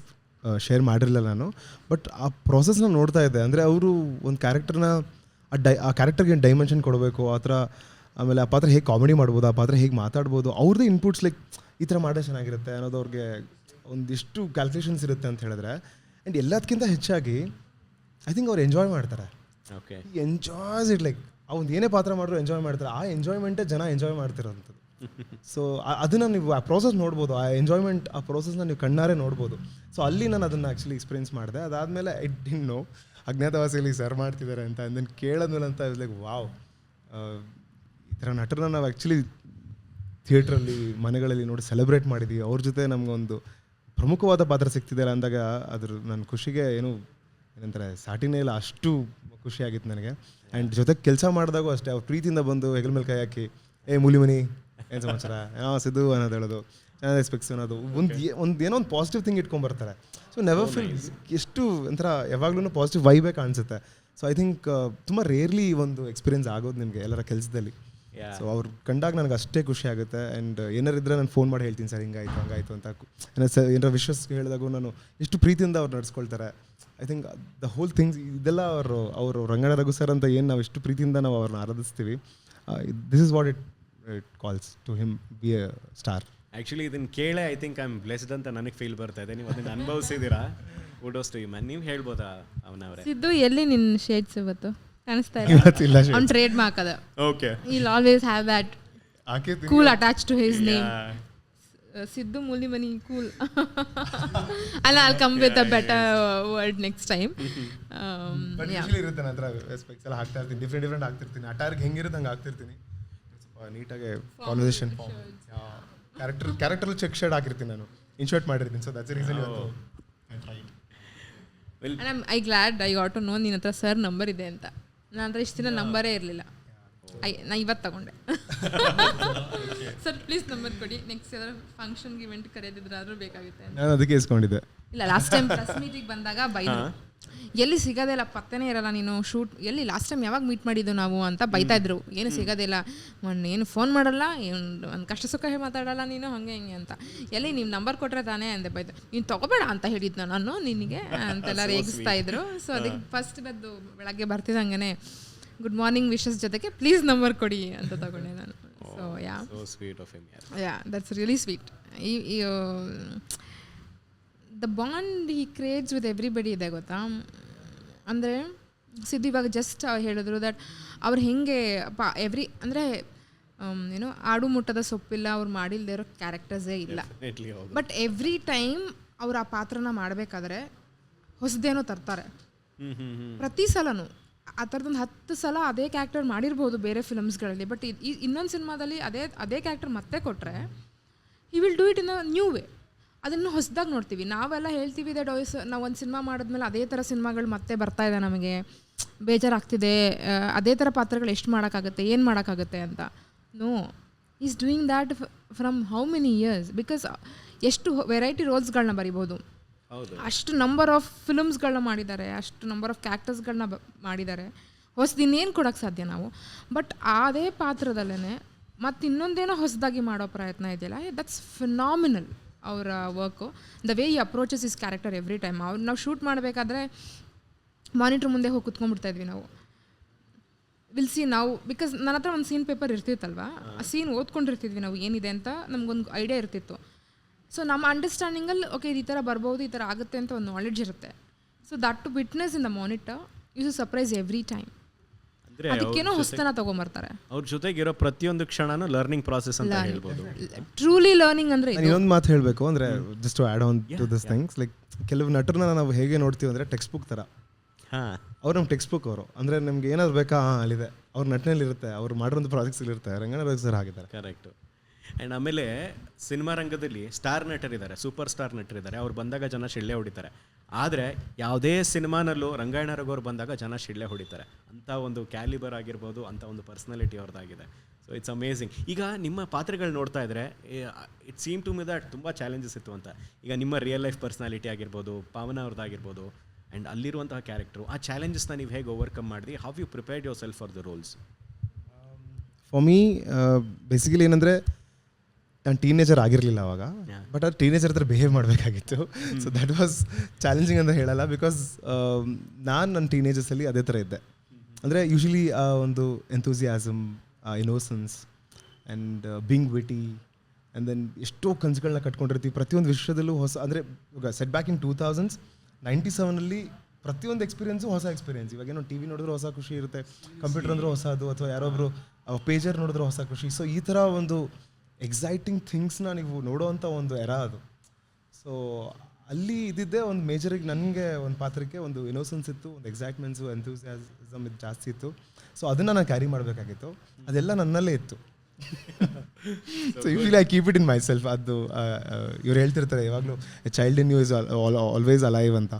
ಶೇರ್ ಮಾಡಿರಲಿಲ್ಲ ನಾನು, ಬಟ್ ಆ ಪ್ರಾಸೆಸ್ನ ನೋಡ್ತಾ ಇದ್ದೆ. ಅಂದರೆ ಅವರು ಒಂದು ಕ್ಯಾರೆಕ್ಟರ್ನ ಆ ಕ್ಯಾರೆಕ್ಟರ್ಗೆ ಏನು ಡೈಮೆನ್ಷನ್ ಕೊಡಬೇಕು ಆ ಥರ, ಆಮೇಲೆ ಆ ಪಾತ್ರ ಹೇಗೆ ಕಾಮಿಡಿ ಮಾಡ್ಬೋದು, ಆ ಪಾತ್ರ ಹೇಗೆ ಮಾತಾಡ್ಬೋದು, ಅವ್ರದ್ದೇ ಇನ್ಪುಟ್ಸ್ ಲೈಕ್ ಈ ಥರ ಮಾಡೋ ಚೆನ್ನಾಗಿರುತ್ತೆ ಅನ್ನೋದು ಅವ್ರಿಗೆ ಒಂದಿಷ್ಟು ಕ್ಯಾಲ್ಕುಲೇಷನ್ಸ್ ಇರುತ್ತೆ ಅಂತ ಹೇಳಿದ್ರೆ. ಆ್ಯಂಡ್ ಎಲ್ಲದಕ್ಕಿಂತ ಹೆಚ್ಚಾಗಿ ಐ ಥಿಂಕ್ ಅವ್ರು ಎಂಜಾಯ್ ಮಾಡ್ತಾರೆ. ಓಕೆ. ಎಂಜಾಯ್ಸ್ ಇಟ್ ಲೈಕ್ ಅವ್ನು ಏನೇ ಪಾತ್ರ ಮಾಡಿದ್ರು ಎಂಜಾಯ್ ಮಾಡ್ತಾರೆ. ಆ ಎಂಜಾಯ್ಮೆಂಟೇ ಜನ ಎಂಜಾಯ್ ಮಾಡ್ತಿರೋಂಥದ್ದು. ಸೊ ಅದನ್ನು ನೀವು ಆ ಪ್ರೋಸೆಸ್ ನೋಡ್ಬೋದು, ಆ ಎಂಜಾಯ್ಮೆಂಟ್, ಆ ಪ್ರೋಸೆಸ್ನ ನೀವು ಕಣ್ಣಾರೆ ನೋಡ್ಬೋದು. ಸೊ ಅಲ್ಲಿ ನಾನು ಅದನ್ನು ಆ್ಯಕ್ಚುಲಿ ಎಕ್ಸ್ಪೀರಿಯನ್ಸ್ ಮಾಡಿದೆ. ಅದಾದಮೇಲೆ ಐ ಡಿಂಟ್ ನೋ ಅಜ್ಞಾತವಾಸಿಯಲ್ಲಿ ಸರ್ ಮಾಡ್ತಿದ್ದಾರೆ ಅಂತ. ಅದನ್ನು ಕೇಳಿದ್ಮೇಲೆ ಅಂತ ಲೈಕ್ ವಾವ್, ಈ ಥರ ನಟರನ್ನ ನಾವು ಆ್ಯಕ್ಚುಲಿ ಥಿಯೇಟ್ರಲ್ಲಿ, ಮನೆಗಳಲ್ಲಿ ನೋಡಿ ಸೆಲೆಬ್ರೇಟ್ ಮಾಡಿದ್ದೀವಿ. ಅವ್ರ ಜೊತೆ ನಮಗೊಂದು ಪ್ರಮುಖವಾದ ಪಾತ್ರ ಸಿಗ್ತಿದೆಯಲ್ಲ ಅಂದಾಗ ಅದ್ರ ನನ್ನ ಖುಷಿಗೆ ಏನಂತಾರೆ ಸಾಟಿನೇ ಇಲ್ಲ, ಅಷ್ಟು ಖುಷಿಯಾಗಿತ್ತು ನನಗೆ. ಆ್ಯಂಡ್ ಜೊತೆಗೆ ಕೆಲಸ ಮಾಡಿದಾಗೂ ಅಷ್ಟೇ ಅವ್ರ ಪ್ರೀತಿಯಿಂದ ಬಂದು ಹೆಗಲ ಮೇಲೆ ಕೈ ಹಾಕಿ, ಮೂಲಿಮನಿ ಏನು ಸಮಾಚಾರ, ಸಿದ್ದು ಅನ್ನೋದು ಹೇಳೋದು, ಎಕ್ಸ್ಪೆಕ್ಟ್ಸ್ ಅನ್ನೋದು, ಏನೋ ಒಂದು ಪಾಸಿಟಿವ್ ಥಿಂಗ್ ಇಟ್ಕೊಂಡ್ಬರ್ತಾರೆ. ಸೊ ನೆವರ್ ಫೀಲ್ ಎಷ್ಟು ಒಂಥರ ಯಾವಾಗ್ಲೂ ಪಾಸಿಟಿವ್ ವೈಬೇ ಕಾಣಿಸುತ್ತೆ. ಸೊ ಐ ಥಿಂಕ್ ತುಂಬ ರೇರ್ಲಿ ಒಂದು ಎಕ್ಸ್ಪೀರಿಯನ್ಸ್ ಆಗೋದು ನಿಮಗೆ ಎಲ್ಲರ ಕೆಲಸದಲ್ಲಿ. ಸೊ ಅವ್ರು ಕಂಡಾಗ ನನಗೆ ಅಷ್ಟೇ ಖುಷಿ ಆಗುತ್ತೆ. ಆ್ಯಂಡ್ ಏನಾರಿದ್ರೆ ನಾನು ಫೋನ್ ಮಾಡಿ ಹೇಳ್ತೀನಿ, ಸರ್ ಹಿಂಗಾಯ್ತು ಹಂಗಾಯ್ತು ಅಂತ. ಏನಾರ ವಿಶ್ವಾಸ ಹೇಳಿದಾಗೂ ನಾನು ಎಷ್ಟು ಪ್ರೀತಿಯಿಂದ ಅವ್ರು ನಡೆಸ್ಕೊಳ್ತಾರೆ. I think the whole things ಇದೆಲ್ಲ ಅವರು ರಂಗಣ್ಣ ರಘು ಸರ್ ಅಂತ ಏನು ನಾವು ಎಷ್ಟು ಪ್ರೀತಿಯಿಂದ ನಾವು ಅವ್ರನ್ನ ಆರಾಧಿಸ್ತೀವಿ. This is what it calls to him be a star. Actually ಇದನ್ನು ಕೇಳೇ I think I am blessed ಅಂತ ನನಗೆ ಫೀಲ್ ಬರ್ತಾ ಇದೆ. ನೀವು ಅದನ್ನು ಅನುಭವಿಸಿದ್ದೀರಾ. Kudos to you man. ನೀವು ಹೇಳ್ಬೋದಾ ಅವನವರೇ? ಸಿದ್ದು ಎಲ್ಲಿ ನಿನ್ನ ಶೇಡ್ಸ್ ಇವತ್ತು ಕಾಣಿಸ್ತಾ ಇಲ್ಲ, ಅವ್ನು ಟ್ರೇಡ್ ಮಾರ್ಕ್ ಅದ. Okay. He'll always have that cool attached to his name. Siddu Mulimani, cool. And I'll come with a better word next time. But usually ಇರುತ್ತೆ ನನ್ನ ಹತ್ರ ಸ್ಪೆಕ್ಸ್ ಎಲ್ಲ ಹಾಕ್ತಾ ಇರ್ತೀನಿ, ಡಿಫ್ರೆಂಟ್ ಹಾಕ್ತಿರ್ತೀನಿ. ಅಟಾರ್ಗೆ ಹೆಂಗಿರುತ್ತೆ ಹಂಗೆ ಹಾಕ್ತಿರ್ತೀನಿ. ಸ್ವಲ್ಪ ನೀಟಾಗಿ ಕಾನ್ವರ್ಸೇಷನ್ ಕ್ಯಾರೆಕ್ಟರ್ ಚೆಕ್ ಶೇಡ್ ಹಾಕಿರ್ತೀನಿ ನಾನು, ಇನ್ಶರ್ಟ್ ಮಾಡಿರ್ತೀನಿ. So that's reason And I'm glad I got to know ನಿನ್ನ ಹತ್ರ ಸರ್ ನಂಬರ್ ಇದೆ ಅಂತ. ನನ್ನ ಹತ್ರ ಇಷ್ಟು ದಿನ ನಂಬರೇ ಇರಲಿಲ್ಲ. ನಾ ಇವತ್ತು ತಗೊಂಡೆ. ಸರ್ ಪ್ಲೀಸ್ ನಂಬರ್ ಕೊಡಿ, ನೆಕ್ಸ್ಟ್ ಯಾವ್ದಾದ್ರು ಫಂಕ್ಷನ್ಗೆ ಇವೆಂಟ್ ಕರೆಯೋದಿದ್ರಾದ್ರೂ ಬೇಕಾಗುತ್ತೆ ಅಂತ. ನಾನು ಅದಕ್ಕೆ ಇಸ್ಕೊಂಡಿದ್ದೆ. ಇಲ್ಲ, ಲಾಸ್ಟ್ ಟೈಮ್ ಪ್ರೆಸ್ ಮೀಟಿಗೆ ಬಂದಾಗ ಬೈದ್ರು, ಎಲ್ಲಿ ಸಿಗೋದೇ ಇಲ್ಲ, ಪತ್ತನೇ ಇರಲ್ಲ ನೀನು, ಶೂಟ್ ಎಲ್ಲಿ ಲಾಸ್ಟ್ ಟೈಮ್ ಯಾವಾಗ ಮೀಟ್ ಮಾಡಿದ್ದು ನಾವು ಅಂತ ಬೈತಾ ಇದ್ರು. ಏನು ಸಿಗೋದೇ ಇಲ್ಲ, ಏನು ಫೋನ್ ಮಾಡಲ್ಲ, ಒಂದು ಕಷ್ಟ ಸುಖ ಮಾತಾಡಲ್ಲ ನೀನು, ಹಾಗೆ ಹಿಂಗೆ ಅಂತ. ಎಲ್ಲಿ ನೀವು ನಂಬರ್ ಕೊಟ್ಟರೆ ತಾನೇ ಅಂದೆ. ಬೈದು ನೀನು ತೊಗೋಬೇಡ ಅಂತ ಹೇಳಿದ್ನ ನಾನು ನಿನಗೆ ಅಂತೆಲ್ಲ ರೇಗಿಸ್ತಾ ಇದ್ರು. ಸೊ ಅದಕ್ಕೆ ಫಸ್ಟ್ ಬದ್ದು ಬೆಳಗ್ಗೆ ಬರ್ತಿದ್ದಂಗೆ ಗುಡ್ ಮಾರ್ನಿಂಗ್ ವಿಶಸ್ ಜೊತೆಗೆ ಪ್ಲೀಸ್ ನಂಬರ್ ಕೊಡಿ ಅಂತ ತಗೊಂಡೆ ನಾನು. So yeah that's really sweet. The bond he creates with everybody ಇದೆ ಗೊತ್ತಾ. ಅಂದರೆ ಸಿದ್ದು ಇವಾಗ ಜಸ್ಟ್ ಹೇಳಿದ್ರು ದಟ್ ಅವ್ರು ಹೇಗೆ ಅಂದರೆ ಏನೋ ಆಡು ಮುಟ್ಟದ ಸೊಪ್ಪಿಲ್ಲ, ಅವ್ರು ಮಾಡಿಲ್ಲದೆ ಇರೋ ಕ್ಯಾರೆಕ್ಟರ್ಸೇ ಇಲ್ಲ. ಬಟ್ ಎವ್ರಿ ಟೈಮ್ ಅವ್ರು ಆ ಪಾತ್ರನ ಮಾಡಬೇಕಾದ್ರೆ ಹೊಸದೇನೋ ತರ್ತಾರೆ. ಪ್ರತಿ ಸಲನೂ ಆ ಥರದೊಂದು 10 ಸಲ ಅದೇ ಕ್ಯಾರೆಕ್ಟರ್ ಮಾಡಿರ್ಬೋದು ಬೇರೆ ಫಿಲಮ್ಸ್ಗಳಲ್ಲಿ. ಬಟ್ ಇನ್ನೊಂದು ಸಿನಿಮಾದಲ್ಲಿ ಅದೇ ಕ್ಯಾರೆಕ್ಟರ್ ಮತ್ತೆ ಕೊಟ್ಟರೆ he will do it in a new way. ಅದನ್ನು ಹೊಸದಾಗಿ ನೋಡ್ತೀವಿ. ನಾವೆಲ್ಲ ಹೇಳ್ತೀವಿ ದಟ್ ನಾವು ಒಂದು ಸಿನಿಮಾ ಮಾಡಿದ್ಮೇಲೆ ಅದೇ ಥರ ಸಿನಿಮಾಗಳು ಮತ್ತೆ ಬರ್ತಾ ಇದೆ, ನಮಗೆ ಬೇಜಾರಾಗ್ತಿದೆ, ಅದೇ ಥರ ಪಾತ್ರಗಳು ಎಷ್ಟು ಮಾಡೋಕ್ಕಾಗುತ್ತೆ, ಏನು ಮಾಡೋಕ್ಕಾಗುತ್ತೆ ಅಂತ. No, is doing that from how many years, because ಎಷ್ಟು ವೆರೈಟಿ ರೋಲ್ಸ್ಗಳನ್ನ ಬರಿಬೋದು, ಹೌದು. ಅಷ್ಟು ನಂಬರ್ ಆಫ್ ಫಿಲ್ಮ್ಸ್ಗಳನ್ನ ಮಾಡಿದ್ದಾರೆ, ಅಷ್ಟು ನಂಬರ್ ಆಫ್ ಕ್ಯಾರೆಕ್ಟರ್ಸ್ಗಳನ್ನ ಇನ್ನೇನು ಕೊಡೋಕ್ಕೆ ಸಾಧ್ಯ ನಾವು. ಬಟ್ ಅದೇ ಪಾತ್ರದಲ್ಲೇ ಮತ್ತು ಇನ್ನೊಂದೇನೋ ಹೊಸದಾಗಿ ಮಾಡೋ ಪ್ರಯತ್ನ ಇದೆಯಲ್ಲ, ದಟ್ಸ್ ಫಿನಾಮಿನಲ್ ಅವರ ವರ್ಕು. ದ ವೇ ಈ approaches is character every time. ನಾವು ಶೂಟ್ ಮಾಡಬೇಕಾದ್ರೆ ಮಾನಿಟ್ರ್ ಮುಂದೆ ಹೋಗಿ ಕುತ್ಕೊಂಡ್ಬಿಡ್ತಾ ಇದ್ವಿ ನಾವು. ವಿಲ್ ಸಿ ನಾವು, ಬಿಕಾಸ್ ನನ್ನ ಹತ್ರ ಒಂದು ಸೀನ್ ಪೇಪರ್ ಇರ್ತಿತ್ತಲ್ವ, ಆ ಸೀನ್ ಓದ್ಕೊಂಡಿರ್ತಿದ್ವಿ ನಾವು ಏನಿದೆ ಅಂತ, ನಮಗೊಂದು ಐಡಿಯಾ ಇರ್ತಿತ್ತು. ಸೊ ನಮ್ಮ ಅಂಡರ್ಸ್ಟ್ಯಾಂಡಿಂಗಲ್ಲಿ ಓಕೆ ಇದು ಈ ಥರ ಬರ್ಬೋದು, ಈ ಥರ ಆಗುತ್ತೆ ಅಂತ ಒಂದು ನಾಲೆಡ್ಜ್ ಇರುತ್ತೆ. So that to witness in the monitor you surprise every time. ಅದಕ್ಕೇನೋ ಹೊಸ್ತನ ತಗೊಂಬರ್ತಾರೆ. ಅವ್ರ ಜೊತೆಗಿರೋ ಪ್ರತಿಯೊಂದು ಕ್ಷಣನೂ ಲರ್ನಿಂಗ್ ಪ್ರಾಸೆಸ್ ಅಂತ ಹೇಳ್ಬೋದು. ಟ್ರೂಲಿ ಲರ್ನಿಂಗ್ ಅಂದರೆ ಇನ್ನೊಂದು ಮಾತು ಹೇಳಬೇಕು ಅಂದರೆ, just to add on to this things, like ಕೆಲವು ನಟರನ್ನ ನಾವು ಹೇಗೆ ನೋಡ್ತೀವಿ ಅಂದರೆ ಟೆಕ್ಸ್ಟ್ ಬುಕ್ ಥರ. ಅವ್ರು ನಮ್ಮ ಟೆಕ್ಸ್ಟ್ ಬುಕ್ ಅವರು, ಅಂದರೆ ನಮ್ಗೆ ಏನಾದ್ರು ಬೇಕಾ ಅಲ್ಲಿದೆ, ಅವ್ರ ನಟನೆಯಲ್ಲಿ ಇರುತ್ತೆ, ಅವ್ರು ಮಾಡಿರೋಂಥ ಪ್ರಾಜೆಕ್ಟ್ಸ್ಗಳಿರುತ್ತೆ. ರಂಗನಾಥ ಸರ್ ಆಗಿದ್ದಾರೆ. ಕರೆಕ್ಟು. ಆ್ಯಂಡ್ ಆಮೇಲೆ ಸಿನಿಮಾ ರಂಗದಲ್ಲಿ ಸ್ಟಾರ್ ನಟರಿದ್ದಾರೆ, ಸೂಪರ್ ಸ್ಟಾರ್ ನಟರಿದ್ದಾರೆ. ಅವ್ರು ಬಂದಾಗ ಜನ ಶಿಳ್ಳೆ ಹೊಡಿತಾರೆ. ಆದರೆ ಯಾವುದೇ ಸಿನಿಮಾನಲ್ಲೂ ರಂಗಾಯಣ ರಘುವರು ಬಂದಾಗ ಜನ ಶಿಳ್ಳೆ ಹೊಡಿತಾರೆ. ಅಂಥ ಒಂದು ಕ್ಯಾಲಿಬರ್ ಆಗಿರ್ಬೋದು, ಅಂಥ ಒಂದು ಪರ್ಸ್ನಾಲಿಟಿ ಅವ್ರದ್ದಾಗಿದೆ. So it's amazing. ಈಗ ನಿಮ್ಮ ಪಾತ್ರಗಳು ನೋಡ್ತಾ ಇದ್ದರೆ it seem to me that ತುಂಬ ಚಾಲೆಂಜಸ್ ಇತ್ತು ಅಂತ. ಈಗ ನಿಮ್ಮ ರಿಯಲ್ ಲೈಫ್ ಪರ್ಸ್ನಾಲಿಟಿ ಆಗಿರ್ಬೋದು, ಪಾವನ ಅವ್ರದ್ದಾಗಿರ್ಬೋದು, ಆ್ಯಂಡ್ ಅಲ್ಲಿರುವಂತಹ ಕ್ಯಾರೆಕ್ಟ್ರು, ಆ ಚಾಲೆಂಜಸ್ನ ನೀವು ಹೇಗೆ ಓವರ್ಕಮ್ ಮಾಡಿದ್ರಿ? How you prepared yourself for the roles? For me basically ಏನಂದರೆ, ನಾನು ಟೀನೇಜರ್ ಆಗಿರಲಿಲ್ಲ ಅವಾಗ, ಬಟ್ ಅದು ಟೀನೇಜರ್ ಹತ್ರ ಬಿಹೇವ್ ಮಾಡಬೇಕಾಗಿತ್ತು. ಸೊ ದ್ಯಾಟ್ ವಾಸ್ ಚಾಲೆಂಜಿಂಗ್ ಅಂತ ಹೇಳಲ್ಲ, ಬಿಕಾಸ್ ನಾನು ನನ್ನ ಟೀನೇಜರ್ಸಲ್ಲಿ ಅದೇ ಥರ ಇದ್ದೆ. ಅಂದರೆ ಯೂಶ್ವಲಿ ಒಂದು enthusiasm, innocence and being witty, and then ಎಷ್ಟೋ ಕನಸುಗಳನ್ನ ಕಟ್ಕೊಂಡಿರ್ತೀವಿ ಪ್ರತಿಯೊಂದು ವಿಷಯದಲ್ಲೂ. ಹೊಸ ಅಂದರೆ ಇವಾಗ ಸೆಟ್ ಬ್ಯಾಕ್ ಇನ್ 2097 ಪ್ರತಿಯೊಂದು ಎಕ್ಸ್ಪೀರಿಯನ್ಸು ಹೊಸ ಎಕ್ಸ್ಪೀರಿಯನ್ಸ್. ಇವಾಗ ಏನೋ ಟಿ ವಿ ನೋಡಿದ್ರೆ ಹೊಸ ಖುಷಿ ಇರುತ್ತೆ, ಕಂಪ್ಯೂಟರ್ ಅಂದ್ರೆ ಹೊಸದು, ಅಥವಾ ಯಾರೊಬ್ಬರು ಪೇಜರ್ ನೋಡಿದ್ರೆ ಹೊಸ ಖುಷಿ. ಸೊ ಈ ಥರ ಒಂದು ಎಕ್ಸೈಟಿಂಗ್ ಥಿಂಗ್ಸ್ನ ನೀವು ನೋಡೋವಂಥ ಒಂದು ಎರ ಅದು. ಸೊ ಅಲ್ಲಿ ಇದ್ದಿದ್ದೇ ಒಂದು ಮೇಜರಿಗೆ, ನನಗೆ ಒಂದು ಪಾತ್ರಕ್ಕೆ ಒಂದು ಇನೋಸೆನ್ಸ್ ಇತ್ತು, ಒಂದು ಎಕ್ಸೈಟ್ಮೆಂಟ್ಸು, ಎಂಥೂಸಿಯಾಸಮ್ ಇದು ಜಾಸ್ತಿ ಇತ್ತು. ಸೊ ಅದನ್ನು ನಾನು ಕ್ಯಾರಿ ಮಾಡಬೇಕಾಗಿತ್ತು. ಅದೆಲ್ಲ ನನ್ನಲ್ಲೇ ಇತ್ತು. So usually I keep it in myself. ಅದು ಇವ್ರು ಹೇಳ್ತಿರ್ತಾರೆ ಯಾವಾಗಲೂ, a child in you is always alive ಅಂತ.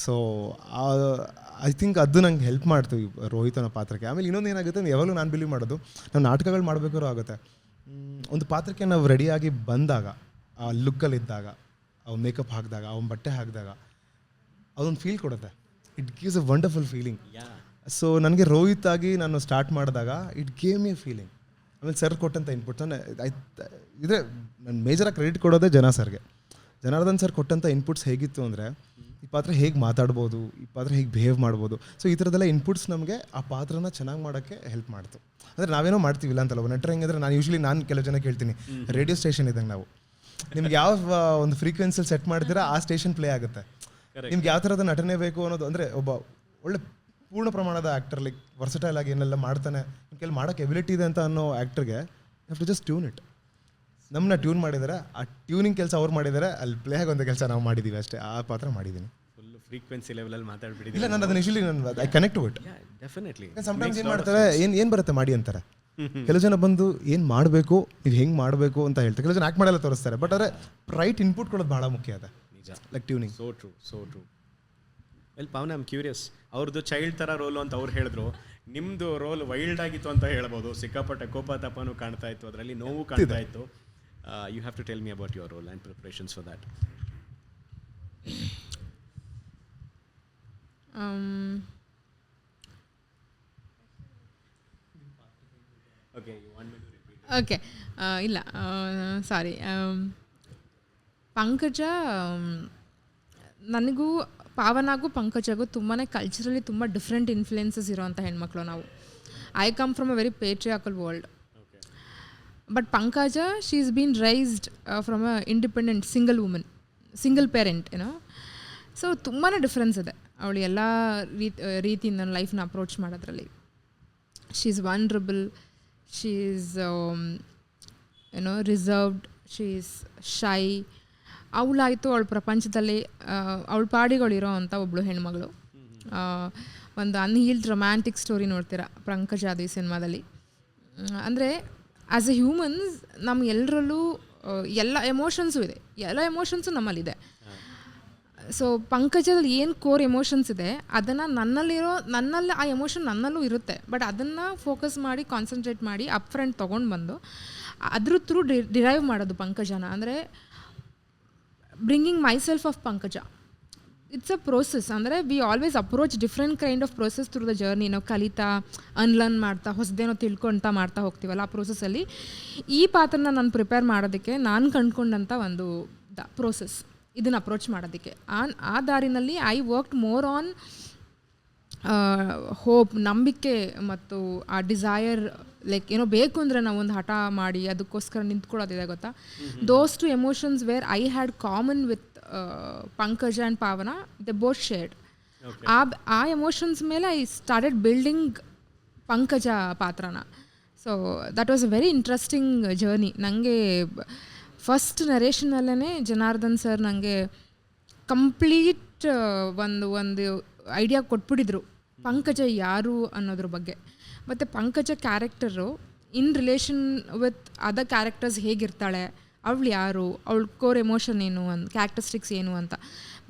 ಸೊ ಐ ಥಿಂಕ್ ಅದು ನಂಗೆ ಹೆಲ್ಪ್ ಮಾಡ್ತು ರೋಹಿತನ ಪಾತ್ರಕ್ಕೆ. ಆಮೇಲೆ ಇನ್ನೊಂದು ಏನಾಗುತ್ತೆ, ಯಾವಾಗಲೂ ನಾನು ಬಿಲೀವ್ ಮಾಡೋದು, ನಾವು ನಾಟಕಗಳು ಮಾಡಬೇಕಾದ್ರೂ ಆಗುತ್ತೆ, ಒಂದು ಪಾತ್ರಕ್ಕೆ ನಾವು ರೆಡಿಯಾಗಿ ಬಂದಾಗ, ಆ ಲುಕ್ಕಲ್ಲಿದ್ದಾಗ, ಅವ್ನು ಮೇಕಪ್ ಹಾಕಿದಾಗ, ಅವ್ನ ಬಟ್ಟೆ ಹಾಕಿದಾಗ ಅದೊಂದು ಫೀಲ್ ಕೊಡುತ್ತೆ. It gives a wonderful feeling. So ನನಗೆ ರೋಹಿತ್ ಆಗಿ ನಾನು ಸ್ಟಾರ್ಟ್ ಮಾಡಿದಾಗ ಇಟ್ ಗೇವ್ ಮಿ ಫೀಲಿಂಗ್. ಆಮೇಲೆ ಸರ್ ಕೊಟ್ಟಂಥ ಇನ್ಪುಟ್ಸ್ ಇದೇ ನಾನು ಮೇಜರಾಗಿ ಕ್ರೆಡಿಟ್ ಕೊಡೋದೇ ಸರ್ಗೆ. ಜನಾರ್ದನ್ ಸರ್ ಕೊಟ್ಟಂಥ ಇನ್ಪುಟ್ಸ್ ಹೇಗಿತ್ತು ಅಂದರೆ, ಈ ಪಾತ್ರ ಹೇಗೆ ಮಾತಾಡ್ಬೋದು, ಈ ಪಾತ್ರ ಹೇಗೆ ಬಿಹೇವ್ ಮಾಡ್ಬೋದು. ಸೊ ಈ ಥರದ್ದೆಲ್ಲ ಇನ್ಪುಟ್ಸ್ ನಮಗೆ ಆ ಪಾತ್ರನ ಚೆನ್ನಾಗಿ ಮಾಡೋಕ್ಕೆ ಹೆಲ್ಪ್ ಮಾಡ್ತು. ಅಂದರೆ ನಾವೇನೋ ಮಾಡ್ತೀವಿಲ್ಲ ಅಂತಲ್ಲ, ನಟರು ಹೆಂಗಂದ್ರೆ, ನಾನು ಕೆಲವು ಜನ ಕೇಳ್ತೀನಿ, ರೇಡಿಯೋ ಸ್ಟೇಷನ್ ಇದ್ದಂಗೆ ನಾವು, ನಿಮ್ಗೆ ಯಾವ ಒಂದು ಫ್ರೀಕ್ವೆನ್ಸಿಯಲ್ಲಿ ಸೆಟ್ ಮಾಡ್ತೀರಾ ಆ ಸ್ಟೇಷನ್ ಪ್ಲೇ ಆಗುತ್ತೆ. ನಿಮ್ಗೆ ಯಾವ ಥರದ ನಟನೆ ಬೇಕು ಅನ್ನೋದು, ಅಂದರೆ ಒಬ್ಬ ಒಳ್ಳೆ ಪೂರ್ಣ ಪ್ರಮಾಣದ ಆ್ಯಕ್ಟರ್, ಲೈಕ್ ವರ್ಸಟೈಲ್ ಆಗಿ ಏನೆಲ್ಲ ಮಾಡ್ತಾನೆ, ಕೆಲವು ಮಾಡೋಕ್ಕೆ ಎಬಿಲಿಟಿ ಇದೆ ಅಂತ ಅನ್ನೋ ಆ್ಯಕ್ಟರ್ಗೆ have to just tune it. ನಮ್ಮನ್ನ ಟ್ಯೂನ್ ಮಾಡಿದ್ದಾರೆ, ಆ ಟ್ಯೂನಿಂಗ್ ಕೆಲಸ ಅವ್ರು ಮಾಡಿದ್ದಾರೆ, ಅಲ್ಲಿ ಪ್ಲೇ ಆಗೋಂಥ ಕೆಲಸ ನಾವು ಮಾಡಿದ್ದೀವಿ ಅಷ್ಟೇ. ಆ ಪಾತ್ರ ಮಾಡಿದ್ದೀನಿ. ಫುಲ್ ಫ್ರೀಕ್ವೆನ್ಸಿ ಲೆವೆಲಲ್ಲಿ ಮಾತಾಡ್ಬಿಟ್ಟಿದ್ದೀನಿ. ಇಲ್ಲ, ನಾನು ಅದನ್ನ usually I connect to it. Definitely. Sometimes ಏನು ಮಾಡ್ತಾರೆ, ಏನು ಬರುತ್ತೆ ಮಾಡಿ ಅಂತಾರೆ. ಕೆಲವು ಜನ ಬಂದು ಏನು ಮಾಡಬೇಕು, ನೀವು ಹೆಂಗೆ ಮಾಡಬೇಕು ಅಂತ ಹೇಳ್ತಾರೆ. ಕೆಲವು ಜನ ಆ್ಯಕ್ಟ್ ಮಾಡಲ್ಲ ತೋರಿಸ್ತಾರೆ, ಬಟ್ ಆದರೆ ರೈಟ್ ಇನ್ಪುಟ್ ಕೊಡೋದು ಭಾಳ ಮುಖ್ಯ ಅದ. ನಿಜ. Like tuning. So true. Well ಪಾವನ, ಐ ಆಮ್ ಕ್ಯೂರಿಯಸ್. ಅವ್ರದ್ದು ಚೈಲ್ಡ್ ಥರ ರೋಲು ಅಂತ ಅವ್ರು ಹೇಳಿದ್ರು, ನಿಮ್ಮದು ರೋಲ್ ವೈಲ್ಡ್ ಆಗಿತ್ತು ಅಂತ ಹೇಳ್ಬೋದು. ಸಿಕ್ಕಾಪಟ್ಟೆ ಕೋಪ ತಾಪನೂ ಕಾಣ್ತಾ ಇತ್ತು, ಅದರಲ್ಲಿ ನೋವು ಕಾಣ್ತಾ ಇತ್ತು. You have to tell me about your role and preparations for that. Okay, ಇಲ್ಲ ಸಾರಿ, ಪಂಕಜ, ನನಗೂ ಪಾವನಾಗೂ ಪಂಕಜಗೂ ತುಂಬಾ ಕಲ್ಚರಲಿ ತುಂಬ ಡಿಫ್ರೆಂಟ್ ಇನ್ಫ್ಲುಯೆನ್ಸಸ್ ಇರೋವಂಥ ಹೆಣ್ಮಕ್ಳು ನಾವು. I come from a very patriarchal world. But Pankaja, she is been raised from a independent single parent ಏನೋ. So ತುಂಬಾ difference ಇದೆ ಅವಳು ಎಲ್ಲ ರೀತಿಯಿಂದ ಲೈಫ್ನ ಅಪ್ರೋಚ್ ಮಾಡೋದ್ರಲ್ಲಿ. She is vulnerable, she is reserved, she is shy. ಅವಳಾಯಿತು ಅವಳ ಪ್ರಪಂಚದಲ್ಲಿ ಅವಳ ಪಾಡಿಗಳಿರೋ ಅಂಥ ಒಬ್ಬಳು ಹೆಣ್ಮಗಳು. ಒಂದು ಅನ್ಹೀಲ್ಡ್ ರೊಮ್ಯಾಂಟಿಕ್ ಸ್ಟೋರಿ ನೋಡ್ತೀರಾ ಪಂಕಜಾದ ಈ ಸಿನಿಮಾದಲ್ಲಿ. ಅಂದರೆ ಆ್ಯಸ್ ಎ ಹ್ಯೂಮನ್ಸ್ ನಮ್ಮ ಎಲ್ಲರಲ್ಲೂ ಎಲ್ಲ ಎಮೋಷನ್ಸು ಇದೆ, ಎಲ್ಲ ಎಮೋಷನ್ಸು ನಮ್ಮಲ್ಲಿದೆ. ಸೊ ಪಂಕಜದಲ್ಲಿ ಏನು ಕೋರ್ ಎಮೋಷನ್ಸ್ ಇದೆ ಅದನ್ನು ನನ್ನಲ್ಲಿ ಆ ಎಮೋಷನ್ ನನ್ನಲ್ಲೂ ಇರುತ್ತೆ. ಬಟ್ ಅದನ್ನು ಫೋಕಸ್ ಮಾಡಿ ಕಾನ್ಸಂಟ್ರೇಟ್ ಮಾಡಿ ಅಪ್ ಫ್ರಂಟ್ ತೊಗೊಂಡು ಬಂದು ಅದ್ರ ಥ್ರೂ ಡಿರೈವ್ ಮಾಡೋದು ಪಂಕಜನ, ಅಂದರೆ bringing myself of Pankaja. It's a process, ಅಂದರೆ we always approach different kind of process through the journey. ನಾವು ಕಲಿತಾ ಅನ್ಲರ್ನ್ ಮಾಡ್ತಾ ಹೊಸದೇನೋ ತಿಳ್ಕೊಳ್ತಾ ಮಾಡ್ತಾ ಹೋಗ್ತೀವಲ್ಲ, ಆ ಪ್ರೋಸೆಸ್ಸಲ್ಲಿ ಈ ಪಾತ್ರನ ನಾನು ಪ್ರಿಪೇರ್ ಮಾಡೋದಕ್ಕೆ ನಾನು ಕಂಡುಕೊಂಡಂಥ ಒಂದು ಪ್ರೋಸೆಸ್, ಇದನ್ನು ಅಪ್ರೋಚ್ ಮಾಡೋದಕ್ಕೆ. ಆ ದಾರಿನಲ್ಲಿ I worked more on hope, ನಂಬಿಕೆ ಮತ್ತು ಆ ಡಿಸೈರ್, ಲೈಕ್ ಏನೋ ಬೇಕು ಅಂದರೆ ನಾವು ಒಂದು ಹಠ ಮಾಡಿ ಅದಕ್ಕೋಸ್ಕರ ನಿಂತ್ಕೊಳ್ಳೋದಿದೆ ಗೊತ್ತಾ. Those two emotions where I had common with Pankaja and Pavana, they both shared. ಆ ಎಮೋಷನ್ಸ್ ಮೇಲೆ ಐ ಸ್ಟಾರ್ಟೆಡ್ ಬಿಲ್ಡಿಂಗ್ ಪಂಕಜ ಪಾತ್ರನ. So that was a very interesting journey. ನನಗೆ ಫಸ್ಟ್ ನರೇಷನಲ್ಲೇ ಜನಾರ್ದನ್ ಸರ್ ನನಗೆ ಕಂಪ್ಲೀಟ್ ಒಂದು ಐಡಿಯಾ ಕೊಟ್ಬಿಟ್ಟಿದ್ರು ಪಂಕಜ ಯಾರು ಅನ್ನೋದ್ರ ಬಗ್ಗೆ. ಮತ್ತು Pankaja character in relation with other characters ಹೇಗಿರ್ತಾಳೆ, ಅವಳು ಯಾರು, ಅವಳ ಕೋರ್ ಎಮೋಷನ್ ಏನು, ಕ್ಯಾರೆಕ್ಟರಿಸ್ಟಿಕ್ಸ್ ಏನು ಅಂತ.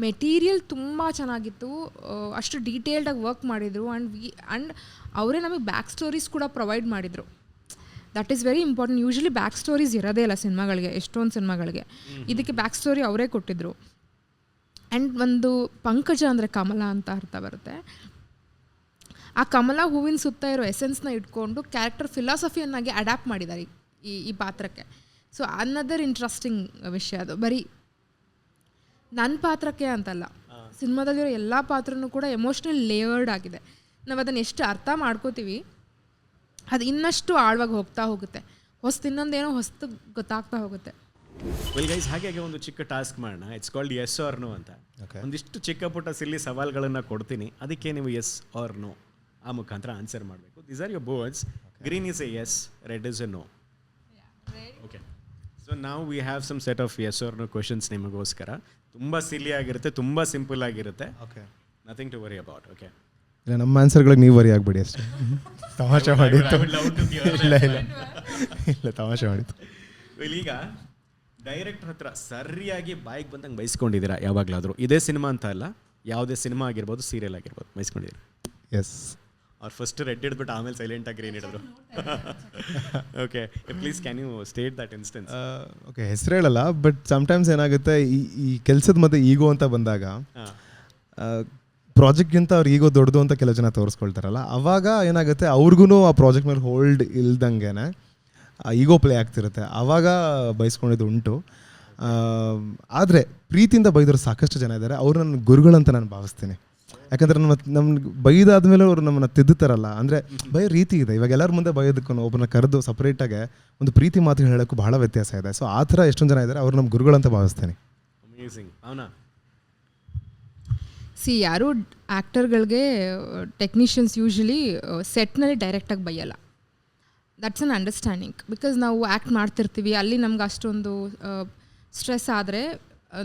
ಮೆಟೀರಿಯಲ್ ತುಂಬ ಚೆನ್ನಾಗಿತ್ತು, ಅಷ್ಟು ಡೀಟೇಲ್ಡಾಗಿ ವರ್ಕ್ ಮಾಡಿದರು. ಆ್ಯಂಡ್ ಅವರೇ ನಮಗೆ ಬ್ಯಾಕ್ ಸ್ಟೋರೀಸ್ ಕೂಡ ಪ್ರೊವೈಡ್ ಮಾಡಿದರು. That is very important. Usually back stories ಇರೋದೇ ಇಲ್ಲ ಸಿನಿಮಾಗಳಿಗೆ, ಎಷ್ಟೊಂದು ಸಿನಿಮಾಗಳಿಗೆ. ಇದಕ್ಕೆ ಬ್ಯಾಕ್ ಸ್ಟೋರಿ ಅವರೇ ಕೊಟ್ಟಿದ್ದರು. ಆ್ಯಂಡ್ ಒಂದು ಪಂಕಜ ಅಂದರೆ ಕಮಲ ಅಂತ ಅರ್ಥ ಬರುತ್ತೆ. ಆ ಕಮಲ ಹೂವಿನ ಸುತ್ತ ಇರೋ ಎಸೆನ್ಸ್ನ ಇಟ್ಕೊಂಡು ಕ್ಯಾರೆಕ್ಟರ್ ಫಿಲಾಸಫಿಯನ್ನಾಗಿ ಅಡ್ಯಾಪ್ಟ್ ಮಾಡಿದ್ದಾರೆ ಈ ಪಾತ್ರಕ್ಕೆ. ಸೊ ಅನ್ನದರ್ ಇಂಟ್ರೆಸ್ಟಿಂಗ್ ವಿಷಯ ಅದು. ಬರೀ ನನ್ನ ಪಾತ್ರಕ್ಕೆ ಅಂತಲ್ಲ, ಸಿನಿಮಾದಲ್ಲಿರೋ ಎಲ್ಲ ಪಾತ್ರನೂ ಕೂಡ ಎಮೋಷ್ನಲ್ ಲೇಯರ್ಡ್ ಆಗಿದೆ. ನಾವು ಅದನ್ನು ಎಷ್ಟು ಅರ್ಥ ಮಾಡ್ಕೋತೀವಿ ಅದು ಇನ್ನಷ್ಟು ಆಳವಾಗಿ ಹೋಗ್ತಾ ಹೋಗುತ್ತೆ, ಇನ್ನೊಂದೇನೋ ಹೊಸ್ತು ಗೊತ್ತಾಗ್ತಾ ಹೋಗುತ್ತೆ. ವೆಲ್ ಗೈಸ್, ಹಾಗೆ ಒಂದು ಚಿಕ್ಕ ಟಾಸ್ಕ್ ಮಾಡೋಣ. It's called yes or no ಅಂತ. ಒಂದಿಷ್ಟು ಚಿಕ್ಕ ಪುಟ್ಟ ಸಿಲ್ಲಿ ಸವಾಲ್ಗಳನ್ನು ಕೊಡ್ತೀನಿ, ಅದಕ್ಕೆ ನೀವು ಎಸ್ ಆರ್ ನೋ ಆ ಮುಖಾಂತರ ಆನ್ಸರ್ ಮಾಡಬೇಕು. These are your boards. Green is a yes, red is a no. Okay, so ನಾವು we have some set of yes or no questions ನಿಮಗೋಸ್ಕರ. ತುಂಬ ಸಿಲ್ಲಿ ಆಗಿರುತ್ತೆ, ತುಂಬ ಸಿಂಪಲ್ ಆಗಿರುತ್ತೆ. Okay, nothing to worry about. Okay, ಇಲ್ಲ ನಮ್ಮ ಆನ್ಸರ್ಗಳಿಗೆ ನೀವು worry ಆಗಬೇಡಿ ಅಷ್ಟೇ. ತಮಾಷೆ ಮಾಡಿತ್ತು. ಇಲ್ಲ ಇಲ್ಲ ಇಲ್ಲ ತಮಾಷೆ ಮಾಡಿತ್ತು. ಈಗ ಡೈರೆಕ್ಟರ್ ಹತ್ರ ಸರಿಯಾಗಿ ಬಾಯಿಗೆ ಬಂದಂಗೆ ಬಯಸ್ಕೊಂಡಿದ್ದೀರಾ ಯಾವಾಗಲಾದರೂ? ಇದೇ ಸಿನಿಮಾ ಅಂತ ಅಲ್ಲ, ಯಾವುದೇ ಸಿನಿಮಾ ಆಗಿರ್ಬೋದು, ಸೀರಿಯಲ್ ಆಗಿರ್ಬೋದು, ಬಯಸ್ಕೊಂಡಿದ್ದೀರಾ? ಎಸ್. ಅವ್ರು ಫಸ್ಟ್ ರೆಡ್ ಹಿಡ್ಬಿಟ್ಟು ಆಮೇಲೆ ಸೈಲೆಂಟಾಗಿ ಗ್ರೀನ್ ಹಿಡಿದ್ರು. Okay, please can you state that instance? Okay, ಹೆಸರು ಹೇಳಲ್ಲ, ಬಟ್ ಸಮ್ಟೈಮ್ಸ್ ಏನಾಗುತ್ತೆ, ಈ ಕೆಲಸದ ಮಧ್ಯೆ ಈಗೋ ಅಂತ ಬಂದಾಗ ಪ್ರಾಜೆಕ್ಟ್ಗಿಂತ ಅವ್ರು ಈಗೋ ದೊಡ್ಡದು ಅಂತ ಕೆಲವು ಜನ ತೋರಿಸ್ಕೊಳ್ತಾರಲ್ಲ, ಅವಾಗ ಏನಾಗುತ್ತೆ ಅವ್ರಿಗೂ ಆ ಪ್ರಾಜೆಕ್ಟ್ ಮೇಲೆ ಹೋಲ್ಡ್ ಇಲ್ದಂಗೆ ಈಗೋ ಪ್ಲೇ ಆಗ್ತಿರುತ್ತೆ. ಆವಾಗ ಬಯಸ್ಕೊಂಡಿದ್ದು ಉಂಟು. ಆದರೆ ಪ್ರೀತಿಯಿಂದ ಬೈದವರು ಸಾಕಷ್ಟು ಜನ ಇದ್ದಾರೆ. ಅವ್ರು ನನ್ನ ಗುರುಗಳಂತ ನಾನು ಭಾವಿಸ್ತೀನಿ. ಯಾಕಂದರೆ ನಮ್ಗೆ ಬೈದಾದ್ಮೇಲೆ ಅವ್ರು ನಮ್ಮನ್ನು ತಿದ್ದುತ್ತಾರಲ್ಲ, ಅಂದರೆ ಬೈಯೋ ರೀತಿ ಇದೆ. ಇವಾಗ ಎಲ್ಲರ ಮುಂದೆ ಬಯೋದಕ್ಕೂ ಒಬ್ಬರನ್ನ ಕರೆದು ಸಪ್ರೇಟಾಗಿ ಒಂದು ಪ್ರೀತಿ ಮಾತು ಹೇಳೋಕ್ಕೂ ಬಹಳ ವ್ಯತ್ಯಾಸ ಇದೆ. ಸೊ ಆ ಥರ ಎಷ್ಟೊಂದು ಜನ ಇದ್ದಾರೆ, ಅವ್ರು ನಮ್ಮ ಗುರುಗಳಂತ ಭಾವಿಸ್ತೀನಿ. ಅಮೇಸಿಂಗ್. ಅವನಾ ಯಾರು ಆ್ಯಕ್ಟರ್ಗಳಿಗೆ ಟೆಕ್ನಿಷಿಯನ್ಸ್ ಯೂಶ್ವಲಿ ಸೆಟ್ನಲ್ಲಿ ಡೈರೆಕ್ಟಾಗಿ ಬೈಯಲ್ಲ. That's an understanding. ಬಿಕಾಸ್ ನಾವು ಆ್ಯಕ್ಟ್ ಮಾಡ್ತಿರ್ತೀವಿ, ಅಲ್ಲಿ ನಮ್ಗೆ ಅಷ್ಟೊಂದು ಸ್ಟ್ರೆಸ್ ಆದರೆ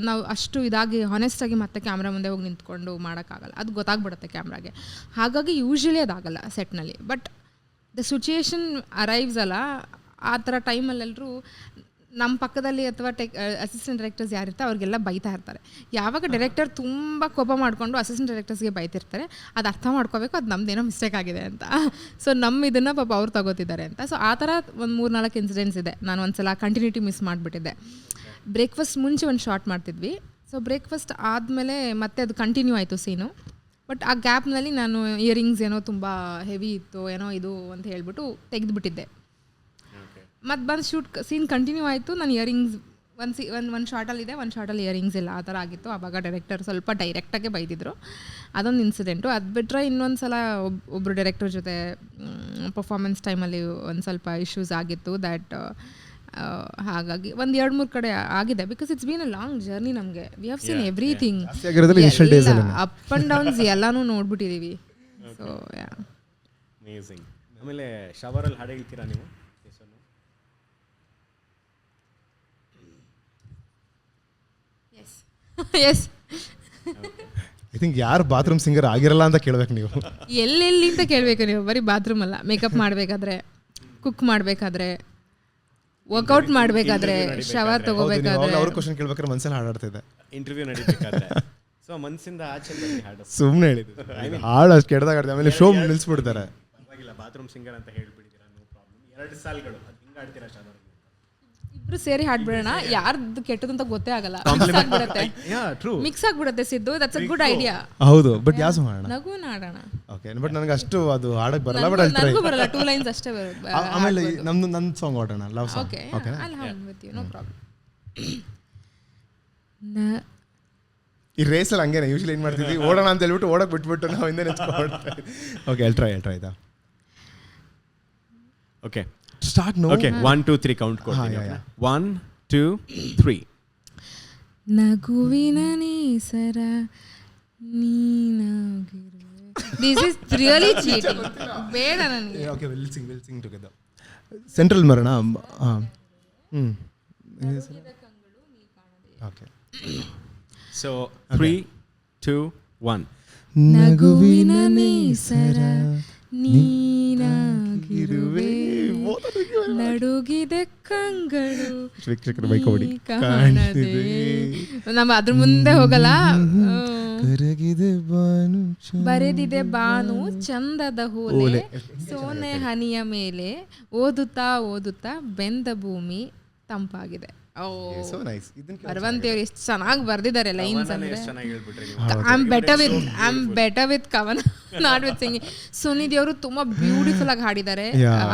ನಾವು ಅಷ್ಟು ಇದಾಗಿ ಹಾನೆಸ್ಟಾಗಿ ಮತ್ತೆ ಕ್ಯಾಮ್ರಾ ಮುಂದೆ ಹೋಗಿ ನಿಂತ್ಕೊಂಡು ಮಾಡೋಕ್ಕಾಗಲ್ಲ, ಅದು ಗೊತ್ತಾಗ್ಬಿಡುತ್ತೆ ಕ್ಯಾಮ್ರಾಗೆ. ಹಾಗಾಗಿ ಯೂಶ್ವಲಿ ಅದಾಗಲ್ಲ ಸೆಟ್ನಲ್ಲಿ. ಬಟ್ ದ ಸಿಚುಯೇಷನ್ ಅರೈವ್ಸ್ ಅಲ್ಲ, ಆ ಥರ ಟೈಮಲ್ಲೆಲ್ಲರೂ ನಮ್ಮ ಪಕ್ಕದಲ್ಲಿ ಅಥವಾ ಅಸಿಸ್ಟೆಂಟ್ ಡೈರೆಕ್ಟರ್ಸ್ ಯಾರಿರ್ತಾರೆ ಅವ್ರಿಗೆಲ್ಲ ಬೈತಾ ಇರ್ತಾರೆ. ಯಾವಾಗ ಡೈರೆಕ್ಟರ್ ತುಂಬ ಕೋಪ ಮಾಡಿಕೊಂಡು ಅಸಿಸ್ಟೆಂಟ್ ಡೈರೆಕ್ಟರ್ಸ್ಗೆ ಬೈತಿರ್ತಾರೆ, ಅದು ಅರ್ಥ ಮಾಡ್ಕೋಬೇಕು, ಅದು ನಮ್ಮದೇನೋ ಮಿಸ್ಟೇಕ್ ಆಗಿದೆ ಅಂತ. ಸೊ ನಮ್ಮ ಇದನ್ನು ಪಾಪ ಅವ್ರು ತಗೋತಿದ್ದಾರೆ ಅಂತ. ಸೊ ಆ ಥರ ಒಂದು 3-4 ಇನ್ಸಿಡೆಂಟ್ಸ್ ಇದೆ. ನಾನು ಒಂದು ಸಲ ಕಂಟಿನ್ಯೂಟಿ ಮಿಸ್ ಮಾಡಿಬಿಟ್ಟಿದ್ದೆ. ಬ್ರೇಕ್ಫಾಸ್ಟ್ ಮುಂಚೆ ಒಂದು ಶಾರ್ಟ್ ಮಾಡ್ತಿದ್ವಿ. ಸೊ ಬ್ರೇಕ್ಫಾಸ್ಟ್ ಆದಮೇಲೆ ಮತ್ತೆ ಅದು ಕಂಟಿನ್ಯೂ ಆಯಿತು ಸೀನು. ಬಟ್ ಆ ಗ್ಯಾಪ್ನಲ್ಲಿ ನಾನು ಇಯರಿಂಗ್ಸ್ ಏನೋ ತುಂಬ ಹೆವಿ ಇತ್ತು, ಏನೋ ಇದು ಅಂತ ಹೇಳ್ಬಿಟ್ಟು ತೆಗೆದುಬಿಟ್ಟಿದ್ದೆ. ಮತ್ತು ಬಂದು ಸೀನ್ ಕಂಟಿನ್ಯೂ ಆಯಿತು. ನಾನು ಇಯರಿಂಗ್ಸ್ ಒಂದು ಶಾರ್ಟಲ್ಲಿದೆ, ಒಂದು ಶಾರ್ಟಲ್ಲಿ ಇಯರಿಂಗ್ಸ್ ಇಲ್ಲ, ಆ ಥರ ಆಗಿತ್ತು. ಆವಾಗ ಡೈರೆಕ್ಟರ್ ಸ್ವಲ್ಪ ಡೈರೆಕ್ಟಾಗೆ ಬೈದಿದ್ರು. ಅದೊಂದು ಇನ್ಸಿಡೆಂಟು. ಅದು ಬಿಟ್ಟರೆ ಇನ್ನೊಂದು ಸಲ ಒಬ್ಬರು ಡೈರೆಕ್ಟರ್ ಜೊತೆ ಪರ್ಫಾರ್ಮೆನ್ಸ್ ಟೈಮಲ್ಲಿ ಒಂದು ಸ್ವಲ್ಪ ಇಶ್ಯೂಸ್ ಆಗಿತ್ತು. ದ್ಯಾಟ್ ಹಾಗಾಗಿ ಒಂದು 2-3 ಕಡೆ ಆಗಿದೆ. Because it's been a long journey. ನಮಗೆ we have seen everything, up and downs ಎಲ್ಲನೂ ನೋಡ್ಬಿಟ್ಟಿದ್ದೀವಿ. So amazing. ಆಮೇಲೆ ಶವರಲ್ಲಿ ಹಾಡು ಹೇಳ್ತೀರಾ ನೀವು? ಎಸ್. ಐ ಥಿಂಕ್ ಯಾರು ಬಾತ್ರೂಮ್ ಸಿಂಗರ್ ಆಗಿರಲ್ಲ ಅಂತ ಕೇಳ್ಬೇಕು ನೀವು. ಎಲ್ಲೆಲ್ಲಿ ಅಂತ ಕೇಳಬೇಕು ನೀವು. ಬರೀ ಬಾತ್ರೂಮ್ ಅಲ್ಲ, ಮೇಕಪ್ ಮಾಡಬೇಕಾದ್ರೆ, ಕುಕ್ ಮಾಡಬೇಕಾದ್ರೆ, ವರ್ಕೌಟ್ ಮಾಡಬೇಕಾದ್ರೆ, ಶವರ್ ತಗೋಬೇಕಾದ್ರೆ. ಅವ್ರ ಕ್ವಶನ್ ಕೇಳ್ಬೇಕಾದ್ರೆ ಮನಸ್ಸಲ್ಲಿ ಹಾಡಾಡ್ತಿದ್ದೆ. ಇಂಟರ್ವ್ಯೂ ನಡೀಬೇಕಾದ್ರೆ ಸೊ ಮನಸ್ಸಿಂದ ಆಚೆ ಹಾಡು ಸುಮ್ಮನೆ ಹೇಳಿದ್ದು ಹಾಡು ಅಷ್ಟು ಕೆಡ್ದಾಗ ಆಡ್ತೀವಿ. ಆಮೇಲೆ ಶೋ ನಿಲ್ಲಿಸ್ಬಿಡ್ತಾರೆ. ಪರವಾಗಿಲ್ಲ, ಬಾತ್ರೂಮ್ ಸಿಂಗರ್ ಅಂತ ಹೇಳ್ಬಿಟ್ಟಿದ್ದೀರಾ, ನೋ ಪ್ರಾಬ್ಲಮ್. 2 ಸಾಲ್ಗಳು ಅದು ಹಿಂಗೆ ಆಡ್ತೀರಾ ಶಾವರ್? ಇಬ್ರು ಸೇರಿ ಹಾಡ್ಬಿಡೋಣ, ಯಾರ್ದು ಕೆಟ್ಟದ್ದು ಅಂತ ಗೊತ್ತೇ ಆಗಲ್ಲ, ಮಿಕ್ಸ್ ಆಗ್ಬಿಡುತ್ತೆ Siddu. That's a good idea. ಹೌದು, ಬಟ್ ಯಾವ ಸಾಂಗ್ ಮಾಡೋಣ? ನಗುನ ಹಾಡೋಣ. ಓಕೆ, ಬಟ್ ನನಗೆ ಅಷ್ಟು ಅದು ಹಾಡಕ್ಕೆ ಬರಲ್ಲ, ಬಟ್ ನನಗೂ ಬರಲ್ಲ, 2 ಲೈನ್ಸ್ ಅಷ್ಟೇ ಬರುತ್ತೆ. ಆಮೇಲೆ ನನ್ನ ಸಾಂಗ್ ಹಾಡೋಣ, love song. Okay, I'll have with you, no problem. ಈ ರೇಸಲ್ಲಿ ಹಂಗೇನೆ ಯೂಶಲಿ ಏನು ಮಾಡ್ತಿದ್ವಿ, ಓಡೋಣ ಅಂತ ಹೇಳ್ಬಿಟ್ಟು ಓಡಕ್ಕೆ ಬಿಟ್ಬಿಟ್ಟು ನಾವು ಹಿಂದೆ ನಿಂತ್ಕೊಂಡು. ಓಕೆ, I'll try ಆಯ್ತಾ? Okay, start. No, okay, 1 2 3 count ಕೊಡ್ತೀನಿ. 1 2 3. ನಗುವಿನ ನೇಸರ ನೀನಾಗಿರುವೆ. This is really cheating. ಬೇಡ ನನಗೆ. Okay, will sing together. Central ಮರಣ. Okay, so 3 2 1. ನಗುವಿನ ನೇಸರ ನೀನಾಗಿರುವೆ, ನಡುಗಿದೆ ಕಂಗಳು ಕಾಣದೆ. ನಮ್ಮ ಅದ್ರ ಮುಂದೆ ಹೋಗಲ್ಲ. ಬರೆದಿದೆ ಬಾನು ಚಂದದ ಹೋಲೆ, ಸೋನೆ ಹನಿಯ ಮೇಲೆ, ಓದುತ್ತಾ ಓದುತ್ತಾ ಬೆಂದ ಭೂಮಿ ತಂಪಾಗಿದೆ. ಪರ್ವಂತಿಯವ್ರು ಎಷ್ಟು ಚೆನ್ನಾಗಿ ಬರ್ದಿದ್ದಾರೆ ಲೈನ್ಸ್ ಅಂದ್ರೆ. ಐ ಆಮ್ ಬೆಟರ್ ವಿತ್ ಕವನ, ನಾಟ್ ವಿತ್ ಸಿಂಗಿಂಗ್. ಸುನಿಧಿ ಅವರು ತುಂಬಾ ಬ್ಯೂಟಿಫುಲ್ ಆಗಿ ಹಾಡಿದ್ದಾರೆ.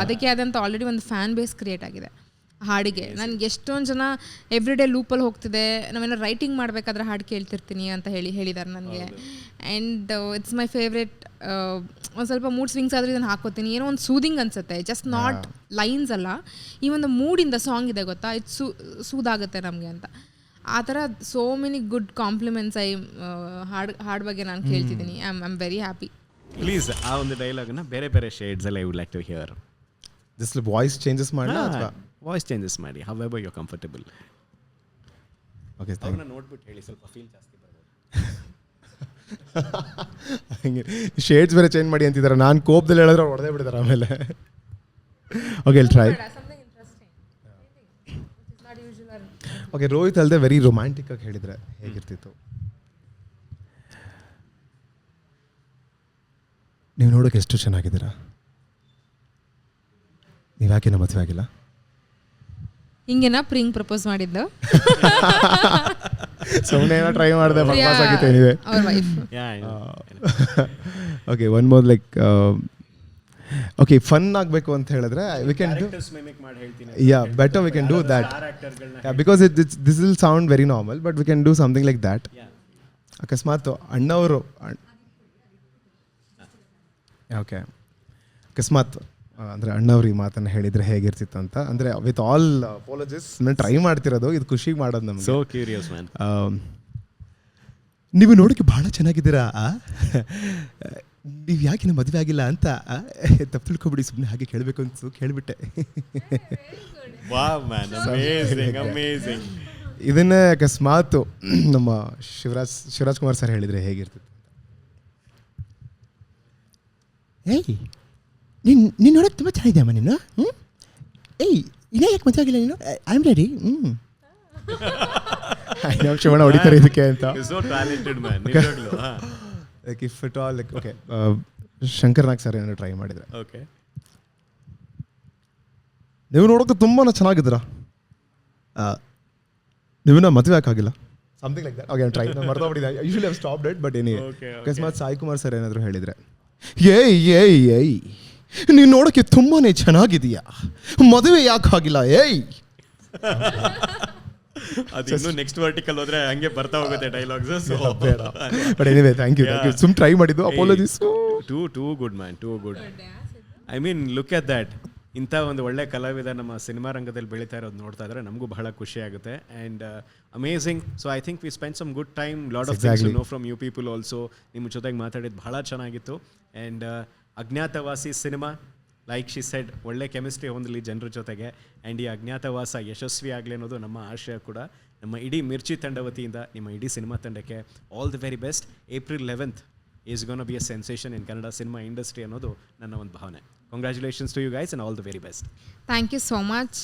ಅದಕ್ಕೆ ಆದಂತ ಆಲ್ರೆಡಿ ಒಂದು ಫ್ಯಾನ್ ಬೇಸ್ ಕ್ರಿಯೇಟ್ ಆಗಿದೆ ಹಾಡಿಗೆ. ನನ್ಗೆ ಎಷ್ಟೊಂದು ಜನ ಎವ್ರಿ ಡೇ ಲೂಪಲ್ಲಿ ಹೋಗ್ತಿದೆ, ನಾವೇನೋ ರೈಟಿಂಗ್ ಮಾಡಬೇಕಾದ್ರೆ ಹಾಡು ಕೇಳ್ತಿರ್ತೀನಿ ಅಂತ ಹೇಳಿದ್ದಾರೆ ನನಗೆ. And it's my favourite. ಒಂದು ಸ್ವಲ್ಪ ಮೂಡ್ ಸ್ವಿಂಗ್ಸ್ ಆದರೂ ಇದನ್ನು ಹಾಕೋತೀನಿ, ಏನೋ ಒಂದು ಸೂದಿಂಗ್ ಅನಿಸುತ್ತೆ. ಜಸ್ಟ್ ನಾಟ್ ಲೈನ್ಸ್ ಅಲ್ಲ, ಈ ಒಂದು ಮೂಡಿಂದ ಸಾಂಗ್ ಇದೆ ಗೊತ್ತಾ, ಇದು ಸೂದಾಗುತ್ತೆ ನಮಗೆ ಅಂತ. ಆ ಥರ ಸೋ ಮೆನಿ ಗುಡ್ ಕಾಂಪ್ಲಿಮೆಂಟ್ಸ್ ಹಾಡು ಬಗ್ಗೆ ನಾನು ಕೇಳ್ತಿದ್ದೀನಿ. I am very happy. Please ಆ ಒಂದು ಡೈಲಾಗ್ನ ಬೇರೆ ಬೇರೆ ಶೇಡ್ಸ್ ಎಲ್ಲ I would like to hear. Just voice changes ಮಾಡಿ, ವಾಯ್ಸ್ ಚೇಂಜಸ್ ಮಾಡಿ, however you comfortable. Okay, ಅವ್ರನ್ನ ನೋಡ್ಬಿಟ್ಟು ಹೇಳಿ, ಸ್ವಲ್ಪ ಫೀಲ್ ಜಾಸ್ತಿ ಬರ್ಬೋದು. ಹಂಗೆ ಶೇಡ್ಸ್ ಬೇರೆ ಚೇಂಜ್ ಮಾಡಿ ಅಂತಿದ್ದಾರೆ. ನಾನು ಕೋಪದಲ್ಲಿ ಹೇಳಿದ್ರೆ ಹೊಡೆದೇ ಬಿಡ್ತಾರೆ ಆಮೇಲೆ. Okay, try. ಓಕೆ, ರೋಹಿತ್ ಅಲ್ಲದೆ ವೆರಿ ರೊಮ್ಯಾಂಟಿಕ್ ಆಗಿ ಹೇಳಿದ್ರೆ ಹೇಗಿರ್ತಿತ್ತು? ನೀವು ನೋಡೋಕೆ ಎಷ್ಟು ಚೆನ್ನಾಗಿದ್ದೀರಾ, ನೀವು ಯಾಕೆ ನಮ್ಮ ಮದುವೆ ಆಗಿಲ್ಲ? ಹಿಂಗೇನಾ ಪ್ರಿಂಗ್ ಪ್ರಪೋಸ್ ಮಾಡಿದ್ದು? ಸುಮ್ಮನೆ ಏನೋ ಟ್ರೈ ಮಾಡಿದೆ, ಪ್ರಪೋಸ್ ಆಗಿತ್ತು ನೀವೇ. Okay, one more like okay, fun ಆಗಬೇಕು ಅಂತ ಹೇಳಿದ್ರೆ we can do, yeah better we can do that, because this will sound very normal, but we can do something like that. ಅಕಸ್ಮಾತ್ ಅಣ್ಣವರು, ಓಕೆ, ಅಕಸ್ಮಾತ್ ಅಂದರೆ ಅಣ್ಣವ್ರು ಈ ಮಾತನ್ನು ಹೇಳಿದರೆ ಹೇಗಿರ್ತಿತ್ತು ಅಂತ. ಅಂದರೆ ವಿತ್ ಆಲ್ ಅಪಾಲಜಿಸ್ ನಾನು ಟ್ರೈ ಮಾಡ್ತಿರೋದು, ಇದು ಖುಷಿಗೆ ಮಾಡೋದು ನಮ್ಗೆ. So curious man. ನೀವು ನೋಡೋಕ್ಕೆ ಭಾಳ ಚೆನ್ನಾಗಿದ್ದೀರಾ, ನೀವು ಯಾಕೆ ನಮ್ಮ ಮದುವೆ ಆಗಿಲ್ಲ ಅಂತ ತಪ್ಪು ತಿಳ್ಕೊಬಿಡಿ, ಸುಮ್ಮನೆ ಹಾಗೆ ಕೇಳಬೇಕು ಅಂತ ಕೇಳಿಬಿಟ್ಟೆ. ಇದನ್ನೇ ಅಕಸ್ಮಾತ್ ನಮ್ಮ ಶಿವರಾಜ್ ಕುಮಾರ್ ಸರ್ ಹೇಳಿದರೆ ಹೇಗಿರ್ತಿತ್ತು? ಏಯ್, ನೀನು ನೋಡೋಕೆ ತುಂಬ ಚೆನ್ನಾಗಿದೆಯಮ್ಮ ನೀನು. ಏಯ್, ಇನ್ನೇ ಯಾಕೆ ಮದುವೆ ಆಗಿಲ್ಲ ನೀನು? I am ready. ಶಿವಣ್ಣ ಹೊಡಿತಾರೆ ಇದಕ್ಕೆ ಅಂತ. Like if it all like okay, Shankar Nag sir ಏನಾದ್ರು ಟ್ರೈ ಮಾಡಿದ್ರೆ, ಓಕೆ, ನೀವು ನೋಡೋಕೆ ತುಂಬಾ ಚೆನ್ನಾಗಿದ್ದೀರಾ, ನೀವಿನ್ನ ಮದುವೆ ಯಾಕಾಗಿಲ್ಲ, something like that. Okay, try ಮರ್ತೋಗ್ಬಿಟ್ಟಿದೆ. Usually I stopped it, but any ಅಕಸ್ಮಾತ್ ಸಾಯಿ ಕುಮಾರ್ ಸರ್ ಏನಾದರೂ ಹೇಳಿದರೆ, ಏಯ್ ನೀನು ನೋಡೋಕ್ಕೆ ತುಂಬಾ ಚೆನ್ನಾಗಿದೆಯಾ, ಮದುವೆ ಯಾಕಾಗಿಲ್ಲ, ಏಯ್. ಅದು ಇನ್ನು ನೆಕ್ಸ್ಟ್ ವರ್ಟಿಕಲ್ ಹೋದ್ರೆ ಹಂಗೆ ಬರ್ತಾ ಹೋಗುತ್ತೆ ಡೈಲಾಗ್ಸ್. ಬೇಡ, ಬಟ್ ಎನಿವೇ ಥ್ಯಾಂಕ್ ಯು. ಸುಮ್ ಟ್ರೈ ಮಾಡಿದ್ದು, apologies. Too good man, too good. I mean look at that. ಇಂಥ ಒಂದು ಒಳ್ಳೆ ಕಲಾವಿದ ನಮ್ಮ ಸಿನಿಮಾ ರಂಗದಲ್ಲಿ ಬೆಳೀತಾ ಇರೋದು ನೋಡ್ತಾ ಇದ್ರೆ ನಮಗೂ ಬಹಳ ಖುಷಿ ಆಗುತ್ತೆ. And amazing. So I think we spend some good time, lot of things to know from you people also. ನಿಮ್ಮ ಜೊತೆಗೆ ಮಾತಾಡಿದ್ದು ಬಹಳ ಚೆನ್ನಾಗಿತ್ತು. ಆ್ಯಂಡ್ Ajnathavasi cinema, like she said, ಒಳ್ಳೆ ಕೆಮಿಸ್ಟ್ರಿ ಹೊಂದಲಿ ಜನರ ಜೊತೆಗೆ. ಆ್ಯಂಡ್ ಈ ಅಜ್ಞಾತವಾಸ ಯಶಸ್ವಿ ಆಗಲಿ ಅನ್ನೋದು ನಮ್ಮ ಆಶಯ ಕೂಡ. ನಮ್ಮ ಇಡೀ ಮಿರ್ಚಿ ತಂಡ ವತಿಯಿಂದ ನಿಮ್ಮ ಇಡೀ ಸಿನಿಮಾ ತಂಡಕ್ಕೆ all the very best. April 11th is gonna be a sensation in Kannada cinema industry ಅನ್ನೋದು ನನ್ನ ಒಂದು ಭಾವನೆ. Congratulations to you guys and all the very best. Thank you so much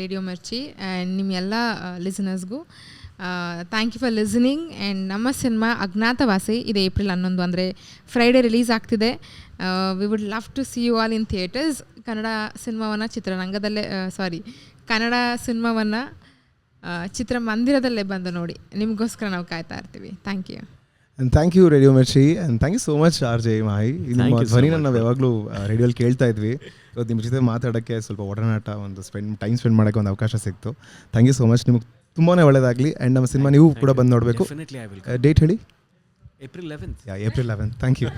radio Mirchi and ನಿಮ್ಮ ಎಲ್ಲ ಲಿಸನರ್ಸ್ಗೂ thank you for listening. And ನಮ್ಮ cinema Agnyathavasi ಇದು April 11 ಅಂದರೆ ಫ್ರೈಡೇ ರಿಲೀಸ್ ಆಗ್ತಿದೆ. We would love to see you all in theatres. Kannada ಸಿನಿಮಾವನ್ನು ಚಿತ್ರರಂಗದಲ್ಲೇ ಕನ್ನಡ ಸಿನಿಮಾವನ್ನು ಚಿತ್ರಮಂದಿರದಲ್ಲೇ ಬಂದು ನೋಡಿ. ನಿಮಗೋಸ್ಕರ ನಾವು ಕಾಯ್ತಾ ಇರ್ತೀವಿ. Thank you. And thank you radio Mirchi and thank you so much R J Mahi. ನಿಮ್ಮ you so ಧ್ವನಿನ ನಾವು ಯಾವಾಗಲೂ ರೇಡಿಯೋಲಿ ಕೇಳ್ತಾ ಇದ್ವಿ. ಇವತ್ತು ನಿಮ್ಮ ಜೊತೆ ಮಾತಾಡೋಕ್ಕೆ ಸ್ವಲ್ಪ ಒಡನಾಟ ಒಂದು ಟೈಮ್ ಸ್ಪೆಂಡ್ ಮಾಡೋಕ್ಕೆ ಒಂದು ಅವಕಾಶ ಸಿಕ್ತು. Thank you so much. ನಿಮಗೆ ತುಂಬಾ ಒಳ್ಳೆಯದಾಗಲಿ. ಆ್ಯಂಡ್ ನಮ್ಮ ಸಿನಿಮಾ ನೀವು ಕೂಡ ಬಂದು ನೋಡಬೇಕು. Definitely I will. ಡೇಟ್ ಹೇಳಿ. April 11th. April 11. Thank you.